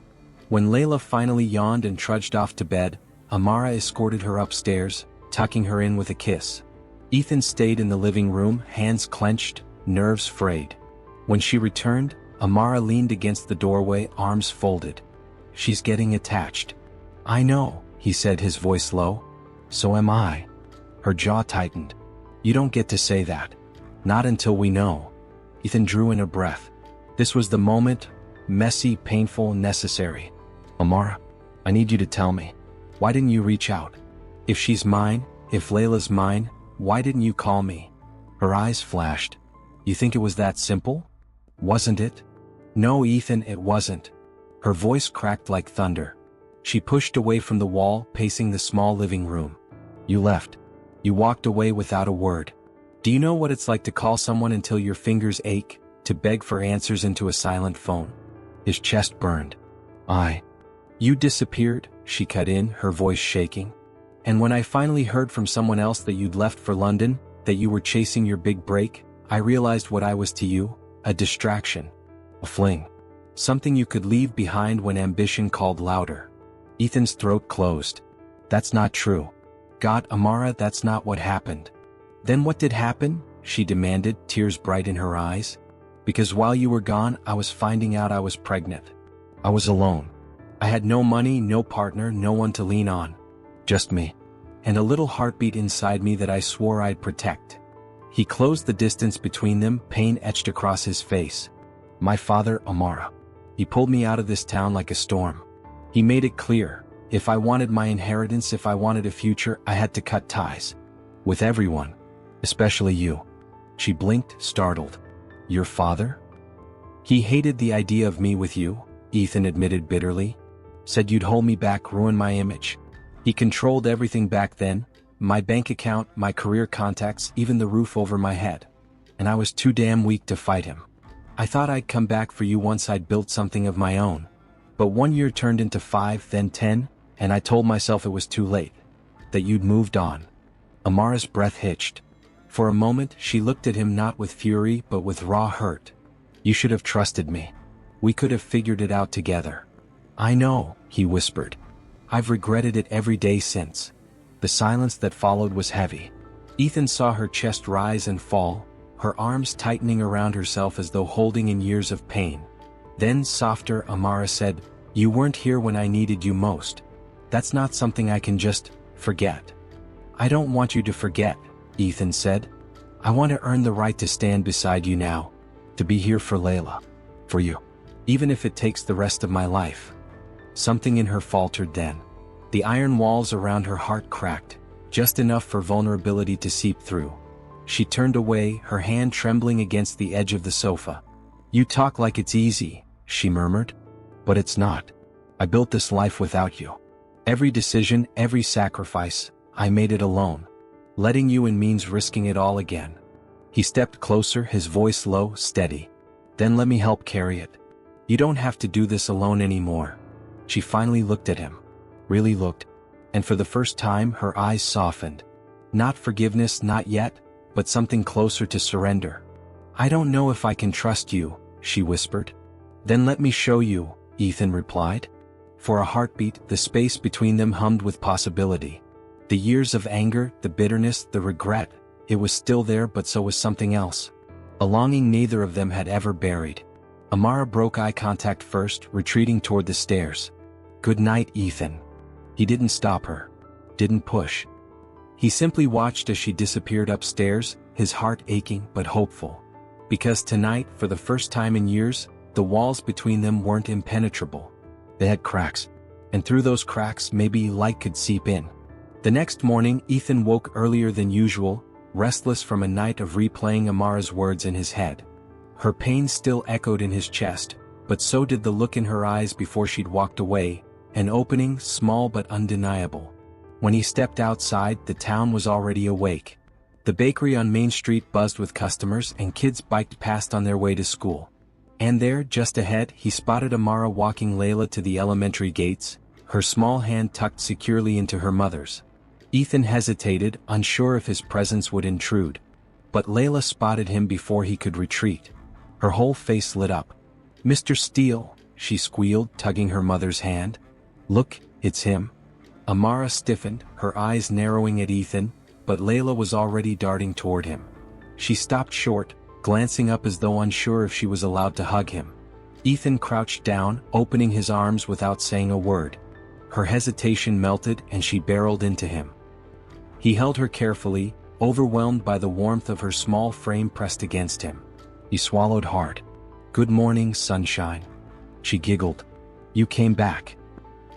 When Layla finally yawned and trudged off to bed, Amara escorted her upstairs, tucking her in with a kiss. Ethan stayed in the living room, hands clenched, nerves frayed. When she returned, Amara leaned against the doorway, arms folded. She's getting attached. I know, he said, his voice low. So am I. Her jaw tightened. You don't get to say that. Not until we know. Ethan drew in a breath. This was the moment, messy, painful, necessary. Amara, I need you to tell me. Why didn't you reach out? If she's mine, if Layla's mine, why didn't you call me? Her eyes flashed. You think it was that simple? Wasn't it? No, Ethan, it wasn't. Her voice cracked like thunder. She pushed away from the wall, pacing the small living room. You left. You walked away without a word. Do you know what it's like to call someone until your fingers ache, to beg for answers into a silent phone? His chest burned. You disappeared, she cut in, her voice shaking. And when I finally heard from someone else that you'd left for London, that you were chasing your big break, I realized what I was to you, a distraction. A fling. Something you could leave behind when ambition called louder. Ethan's throat closed. That's not true. God, Amara, that's not what happened. Then what did happen? She demanded, tears bright in her eyes. Because while you were gone, I was finding out I was pregnant. I was alone. I had no money, no partner, no one to lean on. Just me. And a little heartbeat inside me that I swore I'd protect. He closed the distance between them, pain etched across his face. My father, Amara. He pulled me out of this town like a storm. He made it clear. If I wanted my inheritance, if I wanted a future, I had to cut ties. With everyone. Especially you. She blinked, startled. Your father? He hated the idea of me with you, Ethan admitted bitterly. Said you'd hold me back, ruin my image. He controlled everything back then. My bank account, my career contacts, even the roof over my head. And I was too damn weak to fight him. I thought I'd come back for you once I'd built something of my own. But 1 year turned into 5, then 10, and I told myself it was too late. That you'd moved on. Amara's breath hitched. For a moment, she looked at him not with fury, but with raw hurt. You should have trusted me. We could have figured it out together. I know, he whispered. I've regretted it every day since. The silence that followed was heavy. Ethan saw her chest rise and fall, her arms tightening around herself as though holding in years of pain. Then, softer, Amara said, You weren't here when I needed you most. That's not something I can just forget. I don't want you to forget, Ethan said. I want to earn the right to stand beside you now, to be here for Layla, for you, even if it takes the rest of my life. Something in her faltered then. The iron walls around her heart cracked, just enough for vulnerability to seep through. She turned away, her hand trembling against the edge of the sofa. You talk like it's easy, she murmured. But it's not. I built this life without you. Every decision, every sacrifice, I made it alone. Letting you in means risking it all again. He stepped closer, his voice low, steady. Then let me help carry it. You don't have to do this alone anymore. She finally looked at him. Really looked. And for the first time, her eyes softened. Not forgiveness, not yet, but something closer to surrender. I don't know if I can trust you, she whispered. Then let me show you, Ethan replied. For a heartbeat, the space between them hummed with possibility. The years of anger, the bitterness, the regret, it was still there, but so was something else. A longing neither of them had ever buried. Amara broke eye contact first, retreating toward the stairs. Good night, Ethan. He didn't stop her. Didn't push. He simply watched as she disappeared upstairs, his heart aching but hopeful. Because tonight, for the first time in years, the walls between them weren't impenetrable. They had cracks. And through those cracks, maybe light could seep in. The next morning, Ethan woke earlier than usual, restless from a night of replaying Amara's words in his head. Her pain still echoed in his chest, but so did the look in her eyes before she'd walked away, an opening, small but undeniable. When he stepped outside, the town was already awake. The bakery on Main Street buzzed with customers and kids biked past on their way to school. And there, just ahead, he spotted Amara walking Layla to the elementary gates, her small hand tucked securely into her mother's. Ethan hesitated, unsure if his presence would intrude. But Layla spotted him before he could retreat. Her whole face lit up. Mr. Steele, she squealed, tugging her mother's hand. Look, it's him. Amara stiffened, her eyes narrowing at Ethan, but Layla was already darting toward him. She stopped short, glancing up as though unsure if she was allowed to hug him. Ethan crouched down, opening his arms without saying a word. Her hesitation melted and she barreled into him. He held her carefully, overwhelmed by the warmth of her small frame pressed against him. He swallowed hard. Good morning, sunshine. She giggled. You came back.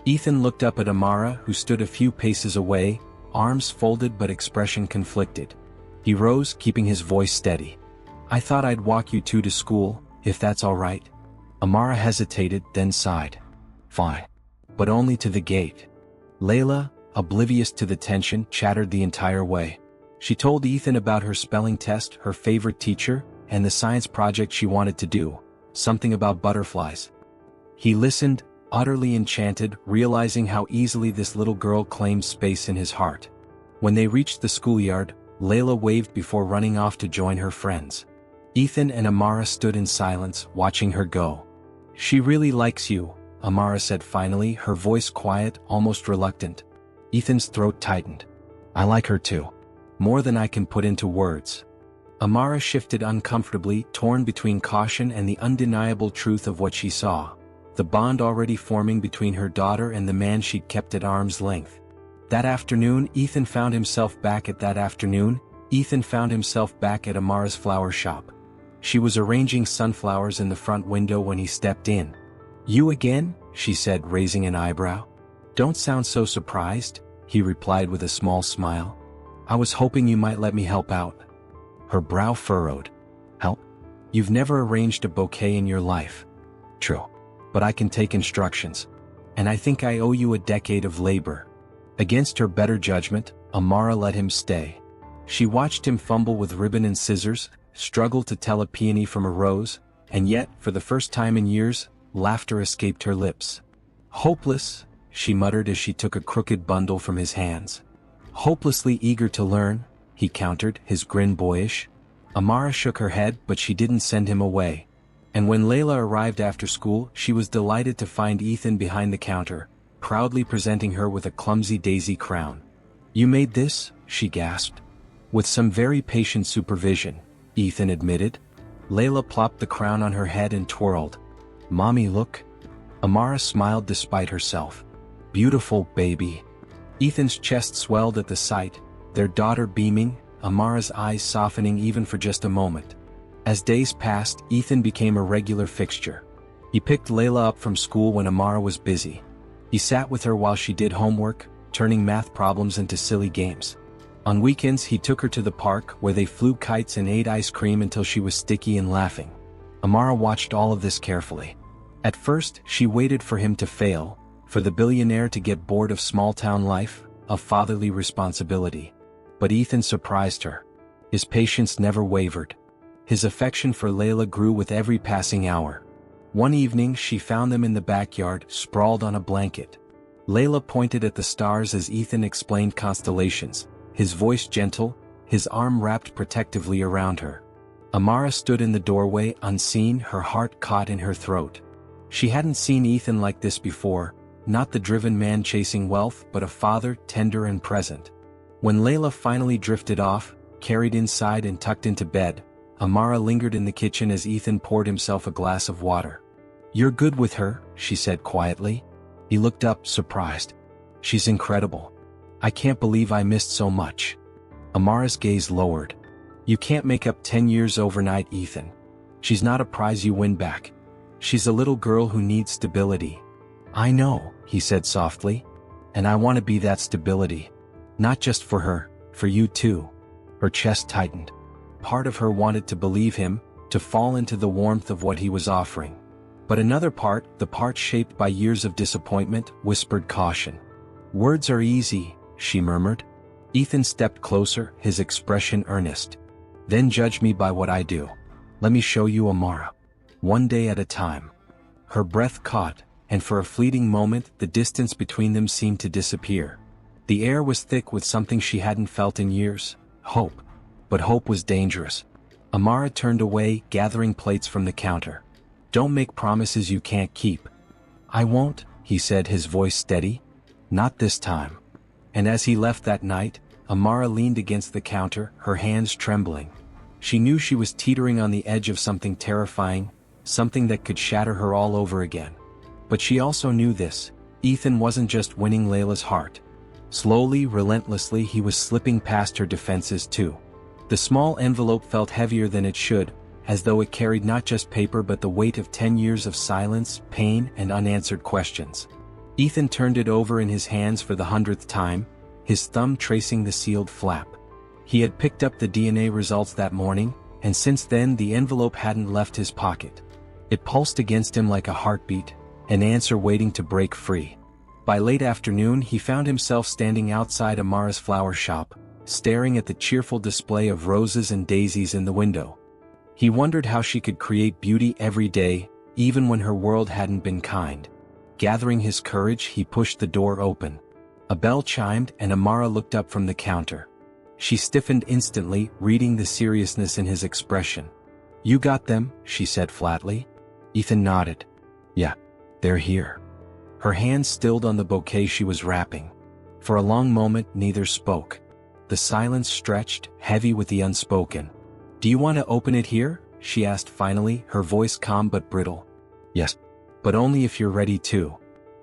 Ethan looked up at Amara, who stood a few paces away, arms folded but expression conflicted. He rose, keeping his voice steady. I thought I'd walk you two to school, if that's all right. Amara hesitated, then sighed. Fine. But only to the gate. Layla, oblivious to the tension, chattered the entire way. She told Ethan about her spelling test, her favorite teacher, and the science project she wanted to do, something about butterflies. He listened, utterly enchanted, realizing how easily this little girl claimed space in his heart. When they reached the schoolyard, Layla waved before running off to join her friends. Ethan and Amara stood in silence, watching her go. She really likes you, Amara said finally, her voice quiet, almost reluctant. Ethan's throat tightened. I like her too. More than I can put into words. Amara shifted uncomfortably, torn between caution and the undeniable truth of what she saw. The bond already forming between her daughter and the man she'd kept at arm's length. That afternoon, Ethan found himself back at Amara's flower shop. She was arranging sunflowers in the front window when he stepped in. You again? She said, raising an eyebrow. Don't sound so surprised, he replied with a small smile. I was hoping you might let me help out. Her brow furrowed. Help? You've never arranged a bouquet in your life. True. But I can take instructions. And I think I owe you a decade of labor. Against her better judgment, Amara let him stay. She watched him fumble with ribbon and scissors, struggle to tell a peony from a rose, and yet, for the first time in years, laughter escaped her lips. Hopeless, she muttered as she took a crooked bundle from his hands. Hopelessly eager to learn, he countered, his grin boyish. Amara shook her head, but she didn't send him away. And when Layla arrived after school, she was delighted to find Ethan behind the counter, proudly presenting her with a clumsy daisy crown. "You made this?" she gasped. "With some very patient supervision," Ethan admitted. Layla plopped the crown on her head and twirled. "Mommy, look." Amara smiled despite herself. "Beautiful, baby." Ethan's chest swelled at the sight, their daughter beaming, Amara's eyes softening even for just a moment. As days passed, Ethan became a regular fixture. He picked Layla up from school when Amara was busy. He sat with her while she did homework, turning math problems into silly games. On weekends he took her to the park where they flew kites and ate ice cream until she was sticky and laughing. Amara watched all of this carefully. At first, she waited for him to fail, for the billionaire to get bored of small-town life, of fatherly responsibility. But Ethan surprised her. His patience never wavered. His affection for Layla grew with every passing hour. One evening she found them in the backyard, sprawled on a blanket. Layla pointed at the stars as Ethan explained constellations, his voice gentle, his arm wrapped protectively around her. Amara stood in the doorway, unseen, her heart caught in her throat. She hadn't seen Ethan like this before, not the driven man chasing wealth, but a father, tender and present. When Layla finally drifted off, carried inside and tucked into bed, Amara lingered in the kitchen as Ethan poured himself a glass of water. "You're good with her," she said quietly. He looked up, surprised. "She's incredible. I can't believe I missed so much." Amara's gaze lowered. "You can't make up 10 years overnight, Ethan. She's not a prize you win back. She's a little girl who needs stability." "I know," he said softly. "And I want to be that stability. Not just for her, for you too." Her chest tightened. Part of her wanted to believe him, to fall into the warmth of what he was offering. But another part, the part shaped by years of disappointment, whispered caution. "Words are easy," she murmured. Ethan stepped closer, his expression earnest. "Then judge me by what I do. Let me show you Amara. One day at a time." Her breath caught, and for a fleeting moment the distance between them seemed to disappear. The air was thick with something she hadn't felt in years, hope. But hope was dangerous. Amara turned away, gathering plates from the counter. "Don't make promises you can't keep." "I won't," he said, his voice steady. "Not this time." And as he left that night, Amara leaned against the counter, her hands trembling. She knew she was teetering on the edge of something terrifying, something that could shatter her all over again. But she also knew this: Ethan wasn't just winning Layla's heart. Slowly, relentlessly, he was slipping past her defenses too. The small envelope felt heavier than it should, as though it carried not just paper but the weight of 10 years of silence, pain, and unanswered questions. Ethan turned it over in his hands for the 100th time, his thumb tracing the sealed flap. He had picked up the DNA results that morning, and since then the envelope hadn't left his pocket. It pulsed against him like a heartbeat, an answer waiting to break free. By late afternoon he found himself standing outside Amara's flower shop, staring at the cheerful display of roses and daisies in the window. He wondered how she could create beauty every day, even when her world hadn't been kind. Gathering his courage, he pushed the door open. A bell chimed and Amara looked up from the counter. She stiffened instantly, reading the seriousness in his expression. "You got them," she said flatly. Ethan nodded. "Yeah, they're here." Her hands stilled on the bouquet she was wrapping. For a long moment neither spoke. The silence stretched, heavy with the unspoken. "Do you want to open it here?" she asked finally, her voice calm but brittle. "Yes, but only if you're ready to."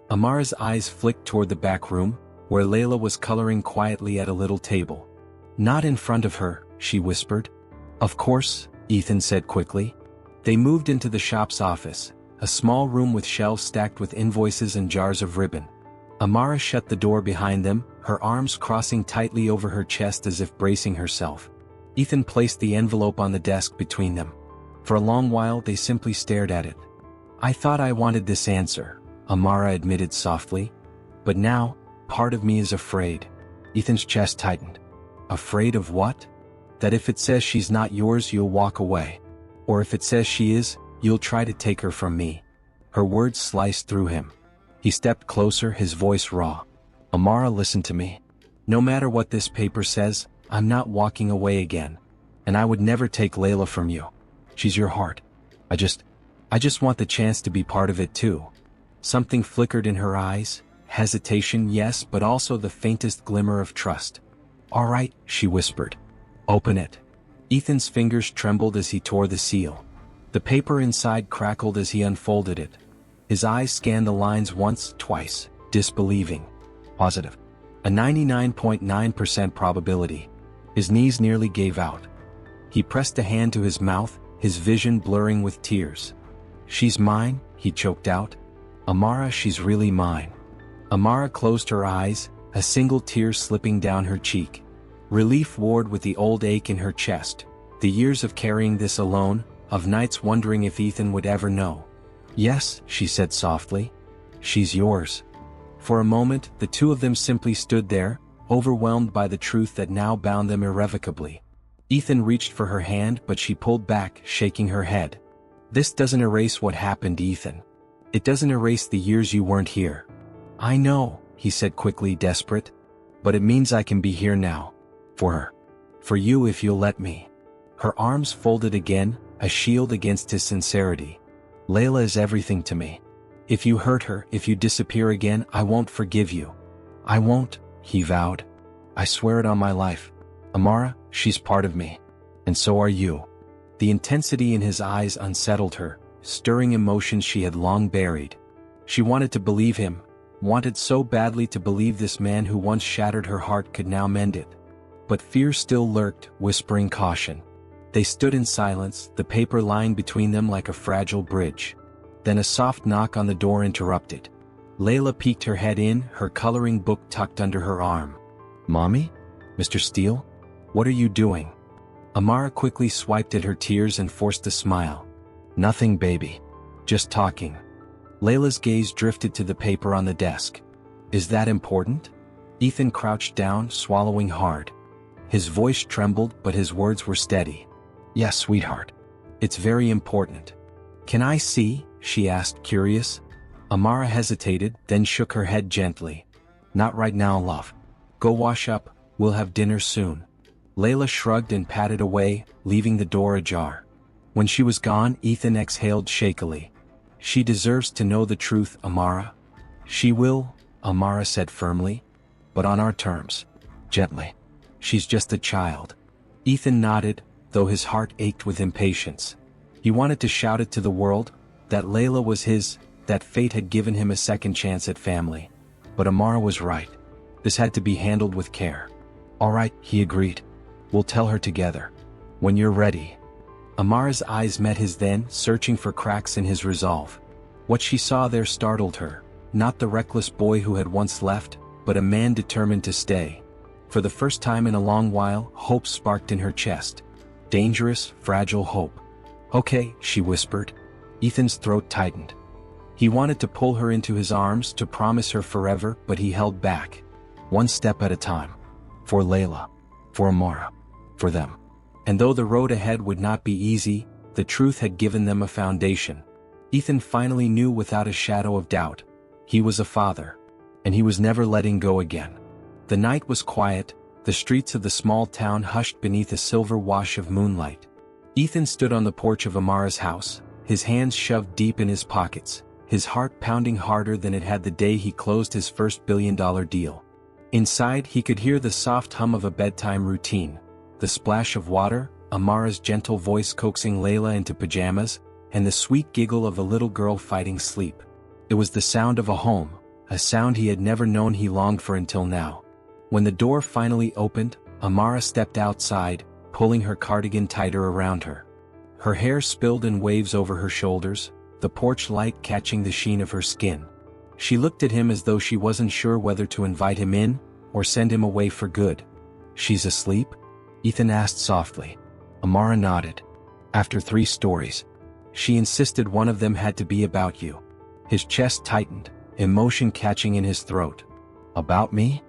Amara's eyes flicked toward the back room, where Layla was coloring quietly at a little table. "Not in front of her," she whispered. "Of course," Ethan said quickly. They moved into the shop's office, a small room with shelves stacked with invoices and jars of ribbon. Amara shut the door behind them, her arms crossing tightly over her chest as if bracing herself. Ethan placed the envelope on the desk between them. For a long while they simply stared at it. "I thought I wanted this answer," Amara admitted softly. "But now, part of me is afraid." Ethan's chest tightened. "Afraid of what?" "That if it says she's not yours you'll walk away. Or if it says she is, you'll try to take her from me." Her words sliced through him. He stepped closer, his voice raw. "Amara, listen to me. No matter what this paper says, I'm not walking away again. And I would never take Layla from you. She's your heart. I just want the chance to be part of it too." Something flickered in her eyes, hesitation, yes, but also the faintest glimmer of trust. "All right," she whispered. "Open it." Ethan's fingers trembled as he tore the seal. The paper inside crackled as he unfolded it. His eyes scanned the lines once, twice, disbelieving. Positive. A 99.9% probability. His knees nearly gave out. He pressed a hand to his mouth, his vision blurring with tears. "She's mine," he choked out. "Amara, she's really mine." Amara closed her eyes, a single tear slipping down her cheek. Relief warred with the old ache in her chest, the years of carrying this alone, of nights wondering if Ethan would ever know. "Yes," she said softly. "She's yours." For a moment, the two of them simply stood there, overwhelmed by the truth that now bound them irrevocably. Ethan reached for her hand, but she pulled back, shaking her head. "This doesn't erase what happened, Ethan. It doesn't erase the years you weren't here." "I know," he said quickly, desperate. "But it means I can be here now. For her. For you if you'll let me." Her arms folded again, a shield against his sincerity. "Layla is everything to me. If you hurt her, if you disappear again, I won't forgive you." "I won't," he vowed. "I swear it on my life. Amara, she's part of me. And so are you." The intensity in his eyes unsettled her, stirring emotions she had long buried. She wanted to believe him, wanted so badly to believe this man who once shattered her heart could now mend it. But fear still lurked, whispering caution. They stood in silence, the paper lying between them like a fragile bridge. Then a soft knock on the door interrupted. Layla peeked her head in, her coloring book tucked under her arm. "Mommy? Mr. Steele? What are you doing?" Amara quickly swiped at her tears and forced a smile. "Nothing, baby. Just talking." Layla's gaze drifted to the paper on the desk. "Is that important?" Ethan crouched down, swallowing hard. His voice trembled, but his words were steady. "Yes, sweetheart. It's very important." "Can I see?" she asked, curious. Amara hesitated, then shook her head gently. "Not right now, love. Go wash up, we'll have dinner soon." Layla shrugged and patted away, leaving the door ajar. When she was gone, Ethan exhaled shakily. "She deserves to know the truth, Amara." "She will," Amara said firmly. "But on our terms. Gently. She's just a child." Ethan nodded, though his heart ached with impatience. He wanted to shout it to the world, that Layla was his, that fate had given him a second chance at family. But Amara was right. This had to be handled with care. "All right," he agreed. "We'll tell her together. When you're ready." Amara's eyes met his then, searching for cracks in his resolve. What she saw there startled her, not the reckless boy who had once left, but a man determined to stay. For the first time in a long while, hope sparked in her chest. Dangerous, fragile hope. "Okay," she whispered. Ethan's throat tightened. He wanted to pull her into his arms, to promise her forever, but he held back. One step at a time. For Layla. For Amara. For them. And though the road ahead would not be easy, the truth had given them a foundation. Ethan finally knew without a shadow of doubt. He was a father. And he was never letting go again. The night was quiet, the streets of the small town hushed beneath a silver wash of moonlight. Ethan stood on the porch of Amara's house, his hands shoved deep in his pockets, his heart pounding harder than it had the day he closed his first billion-dollar deal. Inside, he could hear the soft hum of a bedtime routine, the splash of water, Amara's gentle voice coaxing Layla into pajamas, and the sweet giggle of a little girl fighting sleep. It was the sound of a home, a sound he had never known he longed for until now. When the door finally opened, Amara stepped outside, pulling her cardigan tighter around her. Her hair spilled in waves over her shoulders, the porch light catching the sheen of her skin. She looked at him as though she wasn't sure whether to invite him in, or send him away for good. "She's asleep?" Ethan asked softly. Amara nodded. "After 3 stories. She insisted one of them had to be about you." His chest tightened, emotion catching in his throat. "About me?"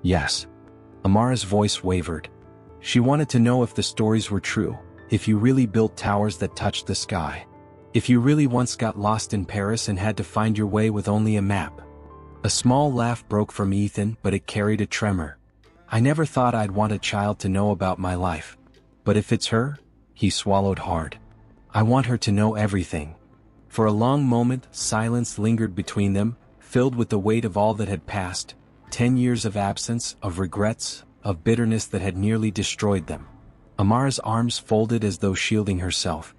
"Yes." Amara's voice wavered. She wanted to know if the stories were true, if you really built towers that touched the sky. If you really once got lost in Paris and had to find your way with only a map. A small laugh broke from Ethan, but it carried a tremor. "I never thought I'd want a child to know about my life. But if it's her," he swallowed hard. "I want her to know everything." For a long moment, silence lingered between them, filled with the weight of all that had passed, 10 years of absence, of regrets, of bitterness that had nearly destroyed them. Amara's arms folded as though shielding herself.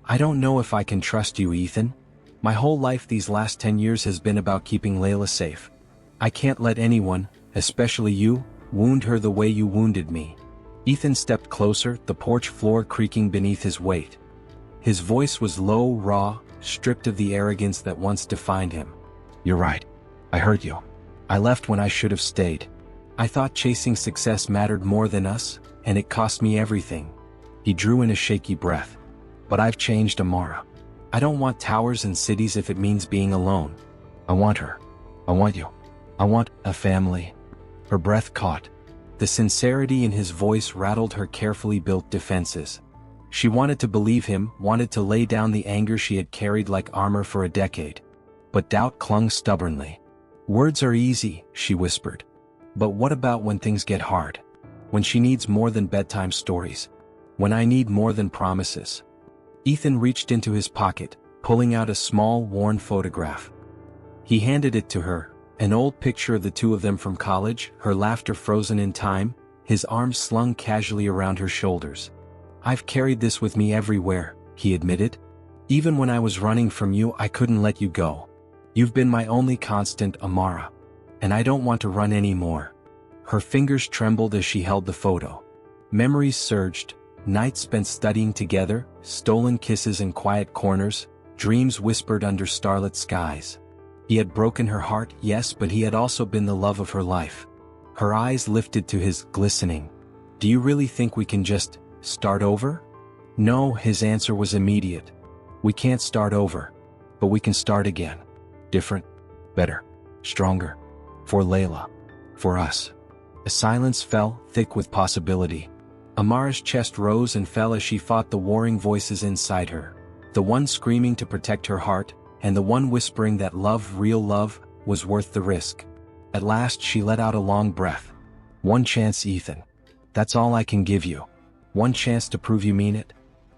I don't know if I can trust you, Ethan. My whole life these last 10 years has been about keeping Layla safe. I can't let anyone, especially you, wound her the way you wounded me. Ethan stepped closer, the porch floor creaking beneath his weight. His voice was low, raw, stripped of the arrogance that once defined him. You're right. I hurt you. I left when I should have stayed. I thought chasing success mattered more than us, and it cost me everything. He drew in a shaky breath. But I've changed, Amara. I don't want towers and cities if it means being alone. I want her. I want you. I want a family. Her breath caught. The sincerity in his voice rattled her carefully built defenses. She wanted to believe him, wanted to lay down the anger she had carried like armor for a decade. But doubt clung stubbornly. Words are easy, she whispered. But what about when things get hard? When she needs more than bedtime stories? When I need more than promises? Ethan reached into his pocket, pulling out a small, worn photograph. He handed it to her, an old picture of the two of them from college, her laughter frozen in time, his arms slung casually around her shoulders. I've carried this with me everywhere, he admitted. Even when I was running from you, I couldn't let you go. You've been my only constant, Amara. And I don't want to run anymore. Her fingers trembled as she held the photo. Memories surged, nights spent studying together, stolen kisses in quiet corners, dreams whispered under starlit skies. He had broken her heart, yes, but he had also been the love of her life. Her eyes lifted to his, glistening. Do you really think we can just start over? No, his answer was immediate. We can't start over. But we can start again. Different, better, stronger. For Layla. For us. A silence fell, thick with possibility. Amara's chest rose and fell as she fought the warring voices inside her. The one screaming to protect her heart, and the one whispering that love, real love, was worth the risk. At last she let out a long breath. One chance, Ethan. That's all I can give you. One chance to prove you mean it.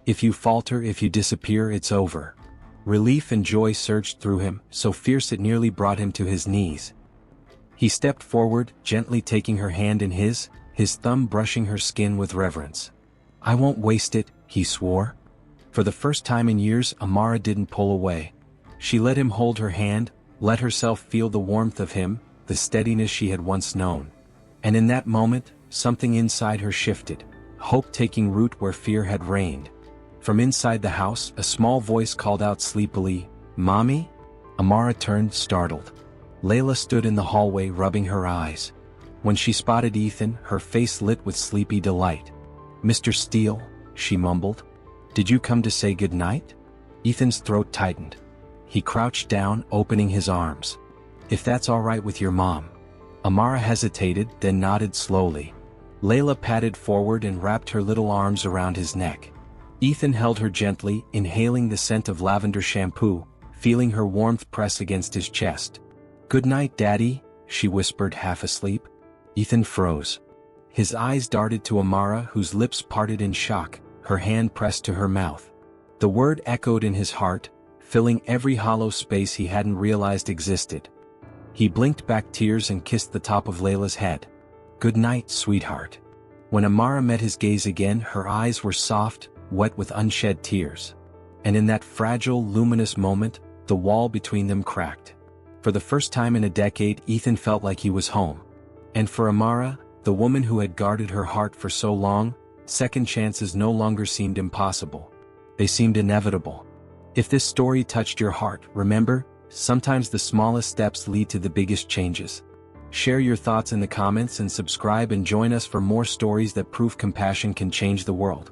If you falter, if you disappear, it's over. Relief and joy surged through him, so fierce it nearly brought him to his knees. He stepped forward, gently taking her hand in his thumb brushing her skin with reverence. I won't waste it, he swore. For the first time in years, Amara didn't pull away. She let him hold her hand, let herself feel the warmth of him, the steadiness she had once known. And in that moment, something inside her shifted, hope taking root where fear had reigned. From inside the house, a small voice called out sleepily, Mommy? Amara turned, startled. Layla stood in the hallway rubbing her eyes. When she spotted Ethan, her face lit with sleepy delight. Mr. Steele, she mumbled. Did you come to say goodnight? Ethan's throat tightened. He crouched down, opening his arms. If that's all right with your mom. Amara hesitated, then nodded slowly. Layla patted forward and wrapped her little arms around his neck. Ethan held her gently, inhaling the scent of lavender shampoo, feeling her warmth press against his chest. Good night, Daddy, she whispered, half asleep. Ethan froze. His eyes darted to Amara, whose lips parted in shock, her hand pressed to her mouth. The word echoed in his heart, filling every hollow space he hadn't realized existed. He blinked back tears and kissed the top of Layla's head. Good night, sweetheart. When Amara met his gaze again, her eyes were soft, wet with unshed tears. And in that fragile, luminous moment, the wall between them cracked. For the first time in a decade, Ethan felt like he was home. And for Amara, the woman who had guarded her heart for so long, second chances no longer seemed impossible. They seemed inevitable. If this story touched your heart, remember, sometimes the smallest steps lead to the biggest changes. Share your thoughts in the comments and subscribe and join us for more stories that prove compassion can change the world.